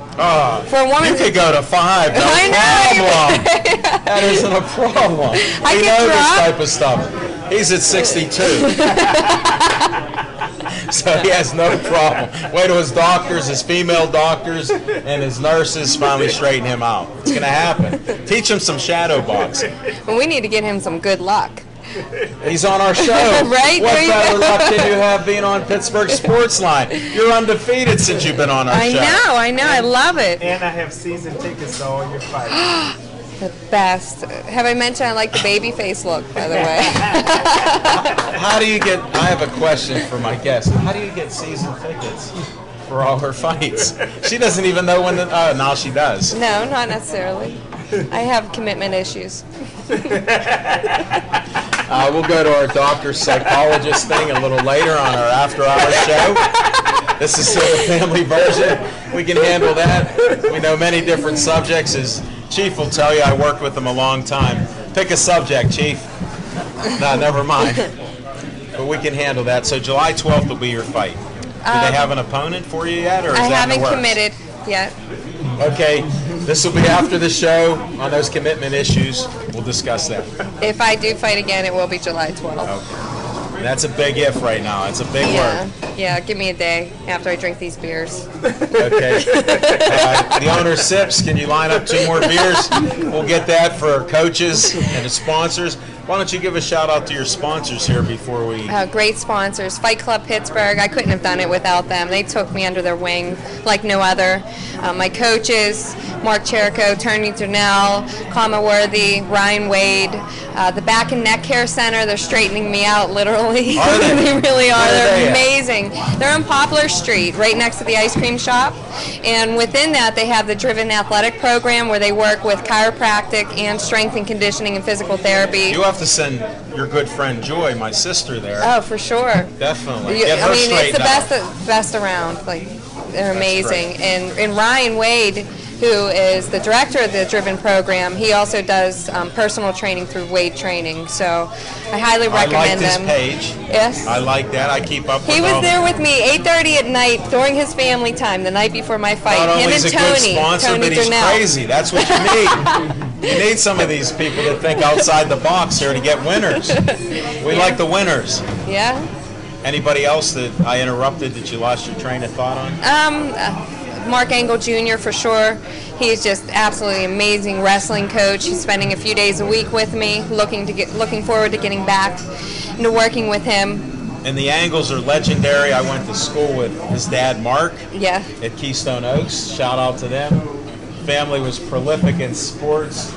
For a woman, you could go to 5. No I know. problem. That isn't a problem. We know this type of stuff. He's at 62. So he has no problem. Wait till his doctors, his female doctors, and his nurses finally straighten him out. It's going to happen. Teach him some shadow boxing. Well, we need to get him some good luck. He's on our show. Right? What better luck can you have being on Pittsburgh Sportsline? You're undefeated since you've been on our show. I know. I love it. And I have season tickets to all your fights. The best. Have I mentioned I like the baby face look, by the way? How do you get, I have a question for my guest. How do you get season tickets for all her fights? She doesn't even know when now she does. No, not necessarily. I have commitment issues. We'll go to our doctor psychologist thing a little later on our after-hours show. This is still the family version. We can handle that. We know many different subjects. As Chief will tell you, I worked with him a long time. Pick a subject, Chief. No, never mind. But we can handle that. So July 12th will be your fight. Do they have an opponent for you yet, or is I that in the haven't works? committed yet. Okay, this will be after the show on those commitment issues. We'll discuss that. If I do fight again, it will be July 12th. Okay. And that's a big if right now. It's a big word. Yeah, give me a day after I drink these beers. Okay. The owner sips. Can you line up 2 more beers? We'll get that for coaches and the sponsors. Why don't you give a shout out to your sponsors here before we... Great sponsors. Fight Club Pittsburgh. I couldn't have done it without them. They took me under their wing like no other. My coaches, Mark Cherico, Tony Durnell, Kama Worthy, Ryan Wade. The Back and Neck Care Center, they're straightening me out literally. Are they? They really are. They're they amazing. They're on Poplar Street, right next to the ice cream shop. And within that, they have the Driven Athletic Program where they work with chiropractic and strength and conditioning and physical therapy. You have to send your good friend Joy, my sister, there. Oh, for sure. Definitely. Get her it's the straightened out. best around. Like, they're amazing. And Ryan Wade, who is the director of the Driven program, he also does personal training through Wade Training. So I highly recommend them. I like this page. Yes. I like that. I keep up with He was all there with me 8:30 at night during his family time, the night before my fight. Not only Him is and a good Tony. sponsor, Tony but he's Durnell. crazy. That's what you need. You need some of these people that think outside the box here to get winners. We like the winners. Yeah. Anybody else that I interrupted that you lost your train of thought on? Mark Angle Jr. for sure. He's just absolutely amazing wrestling coach. He's spending a few days a week with me, looking forward to getting back into working with him. And the Angles are legendary. I went to school with his dad, Mark, Yeah. at Keystone Oaks. Shout out to them. Family was prolific in sports.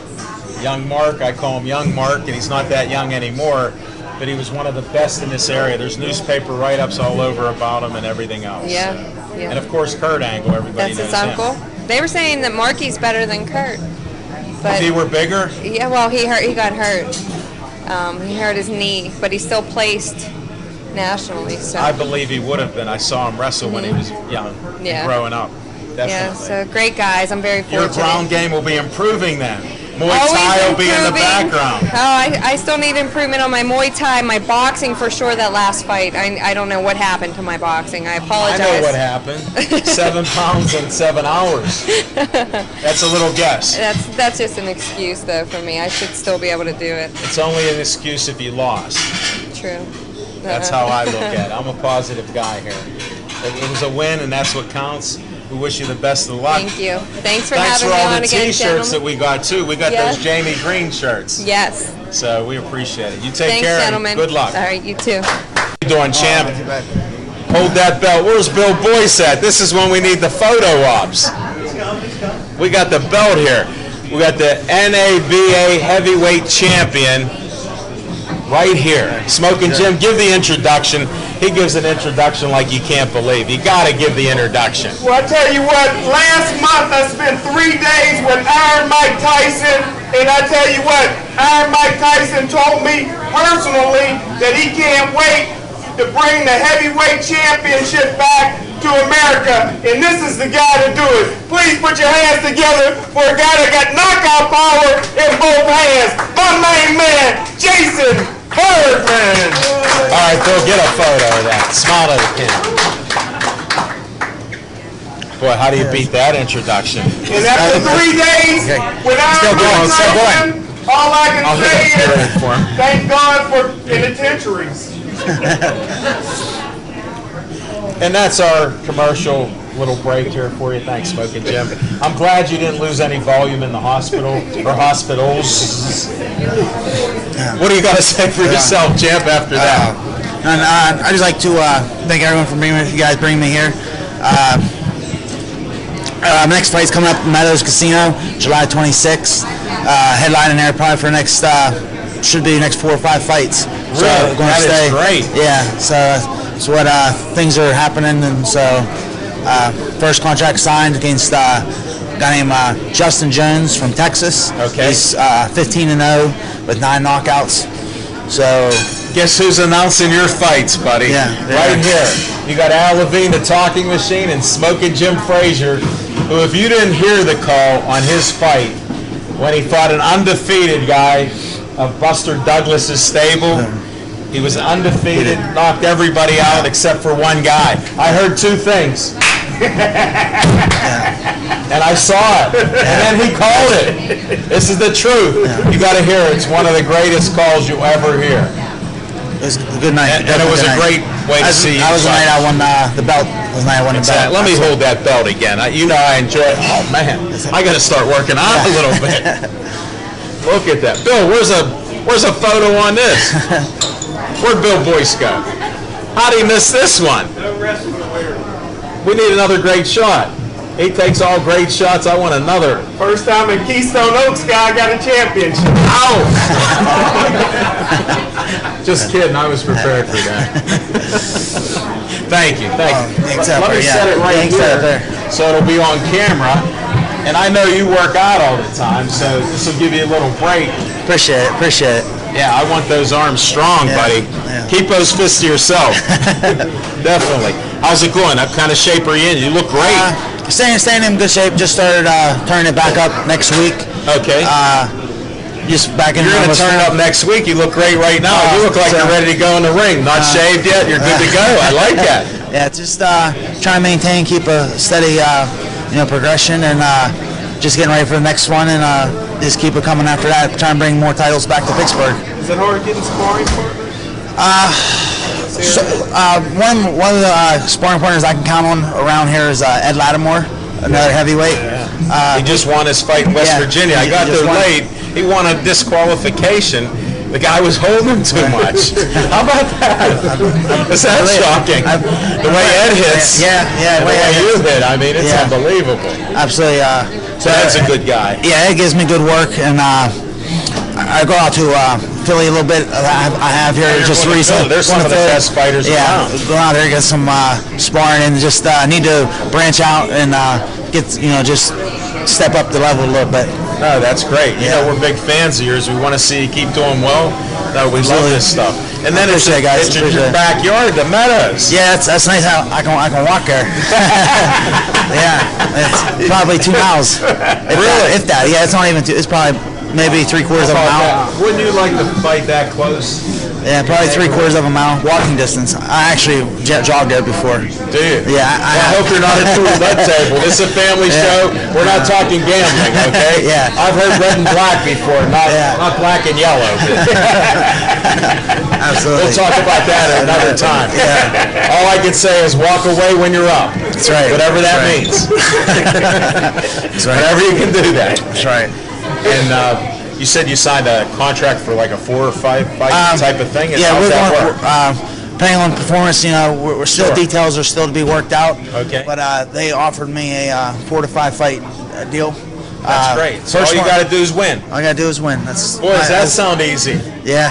Young Mark, I call him Young Mark, and he's not that young anymore, but he was one of the best in this area. There's newspaper write-ups all over about him and everything else. Yeah. So. Yeah. And of course, Kurt Angle, everybody That's knows his uncle. him. They were saying that Marky's better than Kurt. But If he were bigger, yeah, well, he got hurt. He hurt his knee, but he still placed nationally. So I believe he would have been. I saw him wrestle when he was young, Yeah. growing up. Definitely. yeah, so great guys. I'm very Your fortunate. ground game will be improving then. Muay Always Thai will be in the improving. background. Oh, I still need improvement on my Muay Thai, my boxing for sure. That last fight, I don't know what happened to my boxing. I I apologize. know what happened. 7 pounds in 7 hours. That's a little guess. That's just an excuse though for me. I should still be able to do it. It's only an excuse if you lost. True. That's how I look at it. I'm a positive guy here. It was a win, and that's what counts. We wish you the best of luck. Thank you. Thanks for Thanks having for me all on the again, T-shirts that gentlemen. we got too. We got Yes. those Jamie Green shirts. Yes. So we appreciate it. You take Thanks, care. gentlemen. And good luck. All right, you too. How you doing, champ? Hold that belt. Where's Bill Boyce at? This is when we need the photo ops. We got the belt here. We got the NABA heavyweight champion right here. Smoking Jim, give the introduction. He gives an introduction like you can't believe. You got to give the introduction. Well, I tell you what, last month I spent 3 days with Iron Mike Tyson, and I tell you what, Iron Mike Tyson told me personally that he can't wait to bring the heavyweight championship back to America, and this is the guy to do it. Please put your hands together for a guy that got knockout power in both hands. My main man, Jason Birdman. All right, Bill, get a photo of that. Smile at the camera. Boy, how do you beat that introduction? And after 3 days with Iron Mike Tyson, all I can say is thank God for penitentiaries. And that's our commercial little break here for you. Thanks, Smoking Jim. I'm glad you didn't lose any volume in the hospital or hospitals. What do you got to say for yourself, champ, after that? I'd just like to thank everyone for bringing me here. My next fight's coming up at Meadows Casino, July 26th. Headlining there probably for the next, should be the next 4 or 5 fights. So Really? going to That stay. is great. Yeah, so that's what things are happening, and so first contract signed against a guy named Justin Jones from Texas. Okay. He's 15-0 with 9 knockouts. So Guess who's announcing your fights, buddy? Yeah, Right here. You got Al Levine, the talking machine, and Smoking Jim Frazier, who, if you didn't hear the call on his fight, when he fought an undefeated guy of Buster Douglas's stable, he was undefeated, knocked everybody out except for one guy. I heard 2 things. And I saw it. And then he called it. This is the truth. You got to hear it. It's one of the greatest calls you'll ever hear. it was a good night. And it was a great way to see you. That was the night I won the belt. That was the night I won the belt. Let me hold that belt again. You know I enjoy it. Oh, man. I got to start working out a little bit. Look at that. Bill, where's a photo on this? Where'd Bill Boyce go? How'd he miss this one? We need another great shot. He takes all great shots. I want another. First time in Keystone Oaks, guy got a championship. Ow! Just kidding. I was prepared for that. Thank you. Thank you. Thanks, Let me set it right here so it'll be on camera. And I know you work out all the time, so this will give you a little break. Appreciate it. Yeah, I want those arms strong, buddy. Yeah. Keep those fists to yourself. Definitely. How's it going? What kind of shape are you in? You look great. Staying in good shape. Just started turning it back up next week. Okay. Just back in. You're going to turn it up next week. You look great right now. You look like you're ready to go in the ring. Not shaved yet. You're good to go. I like that. Yeah, just trying to maintain, keep a steady, progression, and just getting ready for the next one, and just keep it coming after that. Trying to bring more titles back to Pittsburgh. Is it hard getting sparring partners? One of the sparring partners I can count on around here is Ed Lattimore. another heavyweight. He just won his fight in West Virginia. I got there late. He won a disqualification. The guy was holding him too much. How about that? Is that shocking? The way Ed hits. The way you hit. I mean, it's unbelievable. Absolutely. So Ed's a good guy. Yeah, Ed gives me good work, and I go out to Philly a little bit. I have here just recently. There's some of the best fighters around. Go out there, get some sparring, and just need to branch out and get just step up the level a little bit. No, that's great. You know, we're big fans of yours. We want to see you keep doing well. No, we love this stuff. And then it's your backyard, the Meadows. Yeah, that's nice. I can walk there. It's probably 2 miles. If that. Yeah, it's not even 2. It's probably maybe 3/4 of a mile. Wouldn't you like to fight that close? Yeah, probably 3/4 of a mile walking distance. I actually jogged there before. Do you? Yeah. I hope you're not at the roulette table. This is a family show. We're not talking gambling, okay? Yeah. I've heard red and black before, not black and yellow. Absolutely. We'll talk about that at another time. Yeah. All I can say is walk away when you're up. That's right. Whatever that means. That's right. Whenever you can do that. That's right. And you said you signed a contract for like a 4 or 5 fight type of thing? Yeah, depending on performance, we're still details are still to be worked out. Okay. But they offered me a 4 to 5 fight deal. That's great. So all you got to do is win. All I got to do is win. Boy, does that sound easy? Yeah.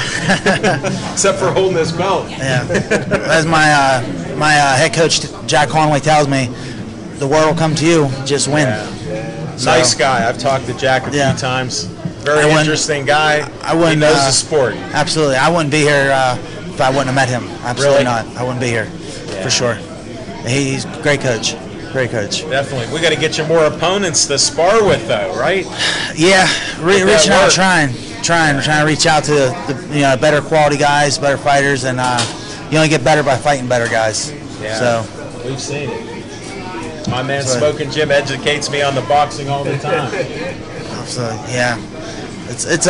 Except for holding this belt. Yeah. As my head coach Jack Conway tells me, the world will come to you. Just win. Yeah. Nice guy. I've talked to Jack a few times. Very interesting guy. He knows the sport. Absolutely. I wouldn't be here if I wouldn't have met him. Absolutely not. I wouldn't be here for sure. He's a great coach. Great coach. Definitely. We got to get you more opponents to spar with, though, right? Yeah. Reaching out, trying to reach out to the better quality guys, better fighters, and you only get better by fighting better guys. Yeah. So we've seen it. My man Smoking Jim educates me on the boxing all the time. So yeah, it's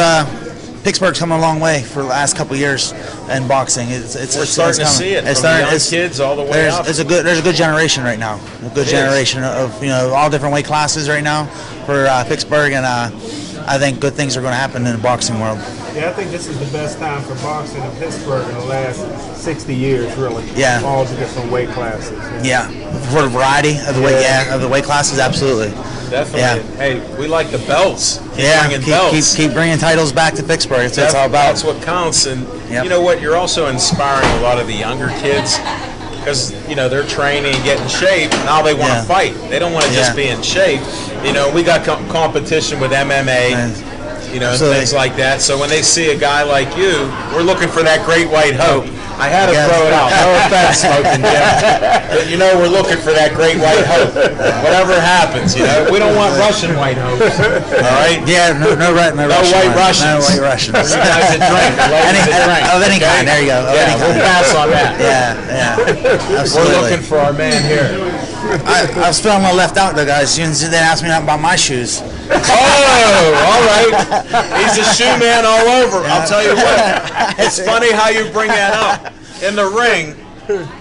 Pittsburgh's come a long way for the last couple of years in boxing. We're starting to see it from the young kids all the way up. There's a good generation right now. A good generation of all different weight classes right now for Pittsburgh, and I think good things are going to happen in the boxing world. Yeah, I think this is the best time for boxing in Pittsburgh in the last 60 years, really. Yeah. All the different weight classes. Yeah. For the variety of the weight classes, absolutely. Definitely. Yeah. Hey, we like the belts. Keep bringing titles back to Pittsburgh. That's all about. That's what counts. And you know what? You're also inspiring a lot of the younger kids because they're training and getting in shape. Now they want to fight. They don't want to just be in shape. We got competition with MMA. Things like that. So when they see a guy like you, we're looking for that great white hope. I had to throw it out. No offense, Smoking Jim. But we're looking for that great white hope. Whatever happens, we don't want Russian white hopes. All right? Yeah, no white Russians. No white Russians. You guys that drink, of any kind. There you go. We'll pass on that. Yeah. Absolutely. We're looking for our man here. I was feeling a little left out though, guys. You didn't ask me about my shoes. Oh, all right. He's a shoe man all over. I'll tell you what. It's funny how you bring that up. In the ring,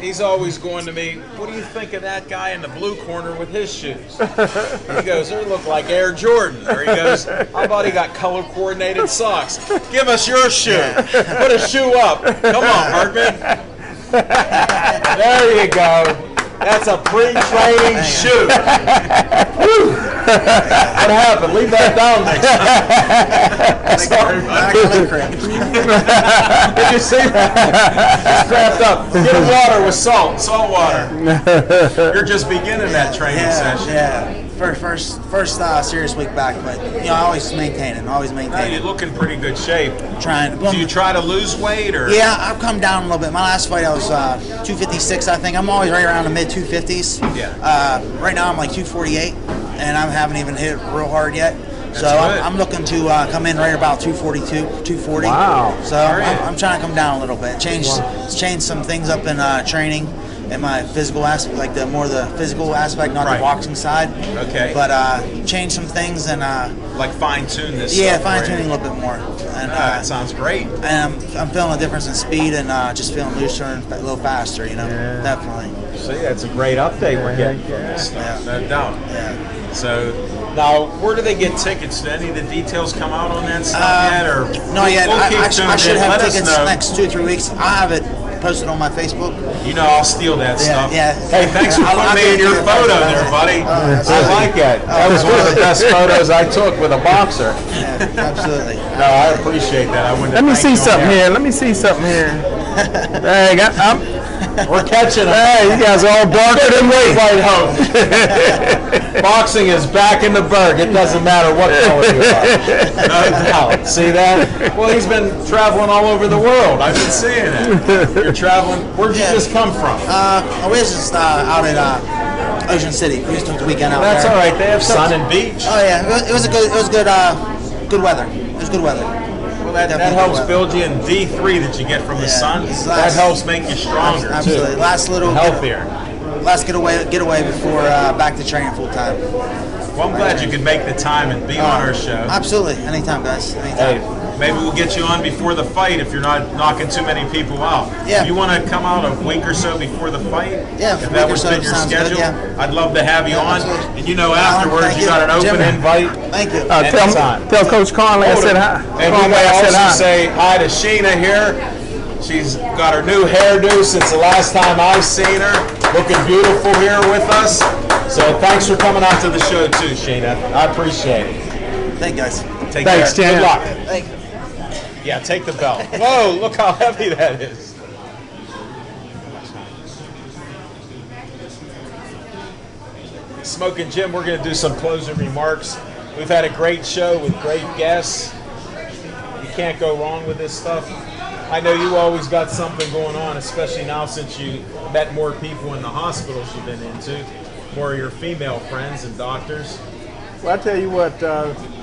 he's always going to me, what do you think of that guy in the blue corner with his shoes? He goes, they look like Air Jordan. Or he goes, how about he got color-coordinated socks? Give us your shoe. Put a shoe up. Come on, Hardman. There you go. That's a pre-training shoe. What happened? Leave that down next time. Did you see that? It's cramped up. Get him water with salt water. You're just beginning that training session. Yeah. First serious week back, but I always maintain it. You're looking pretty good shape. Trying. Do you try to lose weight or? Yeah, I've come down a little bit. My last fight I was 256, I think. I'm always right around the mid 250s. Yeah. Right now I'm like 248, and I haven't even hit it real hard yet. So I'm looking to come in right about 242, 240. Wow. So I'm trying to come down a little bit. Change some things up in training. in my physical aspect, like the physical aspect, not the boxing side. Okay. But change some things and like fine tune this. Yeah, stuff, fine tuning a little bit more. And that sounds great. And I'm feeling a difference in speed and just feeling looser and a little faster. Definitely. See, that's a great update we're getting from this stuff, no doubt. Yeah. So now, where do they get tickets? Did any of the details come out on that stuff yet, or no? Yet. We'll I should have tickets know. next 2 or 3 weeks. I have it posted on my Facebook. I'll steal that stuff. Yeah. Hey, thanks for putting me in your photo there, buddy. I like it. That was one of the best photos I took with a boxer. Yeah, absolutely. No, I appreciate that. Let me see something here. Hey, we're catching them. Hey, you guys are all darker than me. Right home. Boxing is back in the Berg. It doesn't matter what color you are. No doubt. See that? Well, he's been traveling all over the world. I've been seeing it. You're traveling. Where'd you just come from? We was just out at Ocean City. We just took the weekend out That's there. all right. They have sun and beach. Oh yeah, it was good weather. It was good weather. Well, that helps build you in D3 that you get from the sun. That helps make you stronger. Absolutely. Too. Last little healthier. Last getaway before back to training full time. Well, I'm glad you could make the time and be on our show. Absolutely. Anytime, guys. Anytime. Hey, maybe we'll get you on before the fight if you're not knocking too many people out. Yeah. If you want to come out a week or so before the fight, yeah, if that would fit your schedule, good, I'd love to have you on. Absolutely. And afterwards you got an open invite. Thank you. Tell Coach Conley I said hi. And we may also say hi to Sheena here. She's got her new hairdo since the last time I've seen her. Looking beautiful here with us. So thanks for coming out to the show too, Sheena. I appreciate it. Thank you, guys. Thanks, care. Good luck. Thank you. Yeah, take the belt. Whoa, look how heavy that is. Smoking Jim, we're going to do some closing remarks. We've had a great show with great guests. You can't go wrong with this stuff. I know you always got something going on, especially now since you met more people in the hospitals you've been into, more of your female friends and doctors. Well, I tell you what,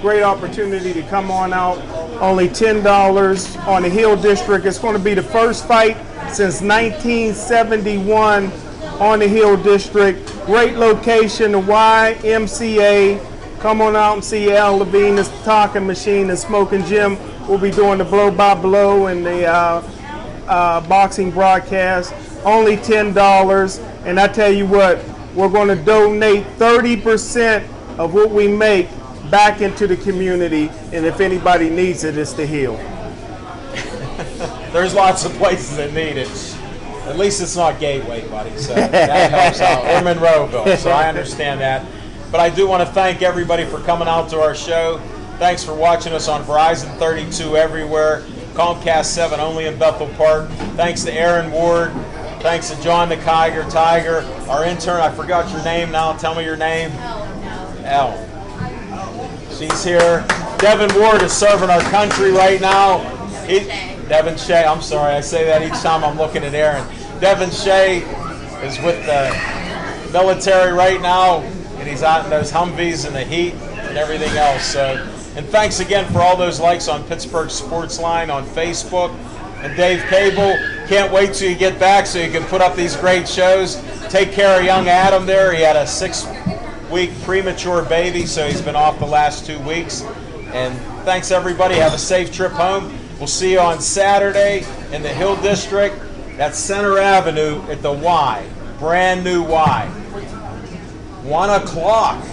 great opportunity to come on out. Only $10 on the Hill District. It's going to be the first fight since 1971 on the Hill District. Great location, the YMCA. Come on out and see Al Levine, the talking machine, the Smoking Jim. We'll be doing the blow-by-blow and the boxing broadcast. Only $10. And I tell you what, we're going to donate 30% of what we make back into the community. And if anybody needs it, it's the Hill. There's lots of places that need it. At least it's not Gateway, buddy. So that helps out. Or Monroeville. So I understand that. But I do want to thank everybody for coming out to our show. Thanks for watching us on Verizon 32 everywhere, Comcast 7 only in Bethel Park. Thanks to Aaron Ward. Thanks to John the Tiger, our intern. I forgot your name now. Tell me your name. Elle. She's here. Devin Ward is serving our country right now. Devin Shea. I'm sorry. I say that each time I'm looking at Aaron. Devin Shea is with the military right now, and he's out in those Humvees in the heat and everything else. So. And thanks again for all those likes on Pittsburgh Sportsline on Facebook. And Dave Cable, can't wait till you get back so you can put up these great shows. Take care of young Adam there. He had a 6-week premature baby, so he's been off the last 2 weeks. And thanks, everybody. Have a safe trip home. We'll see you on Saturday in the Hill District. That's Center Avenue at the Y. Brand new Y. 1 o'clock.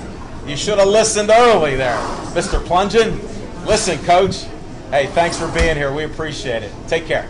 You should have listened early there. Mr. Plungin. Listen, Coach. Hey, thanks for being here. We appreciate it. Take care.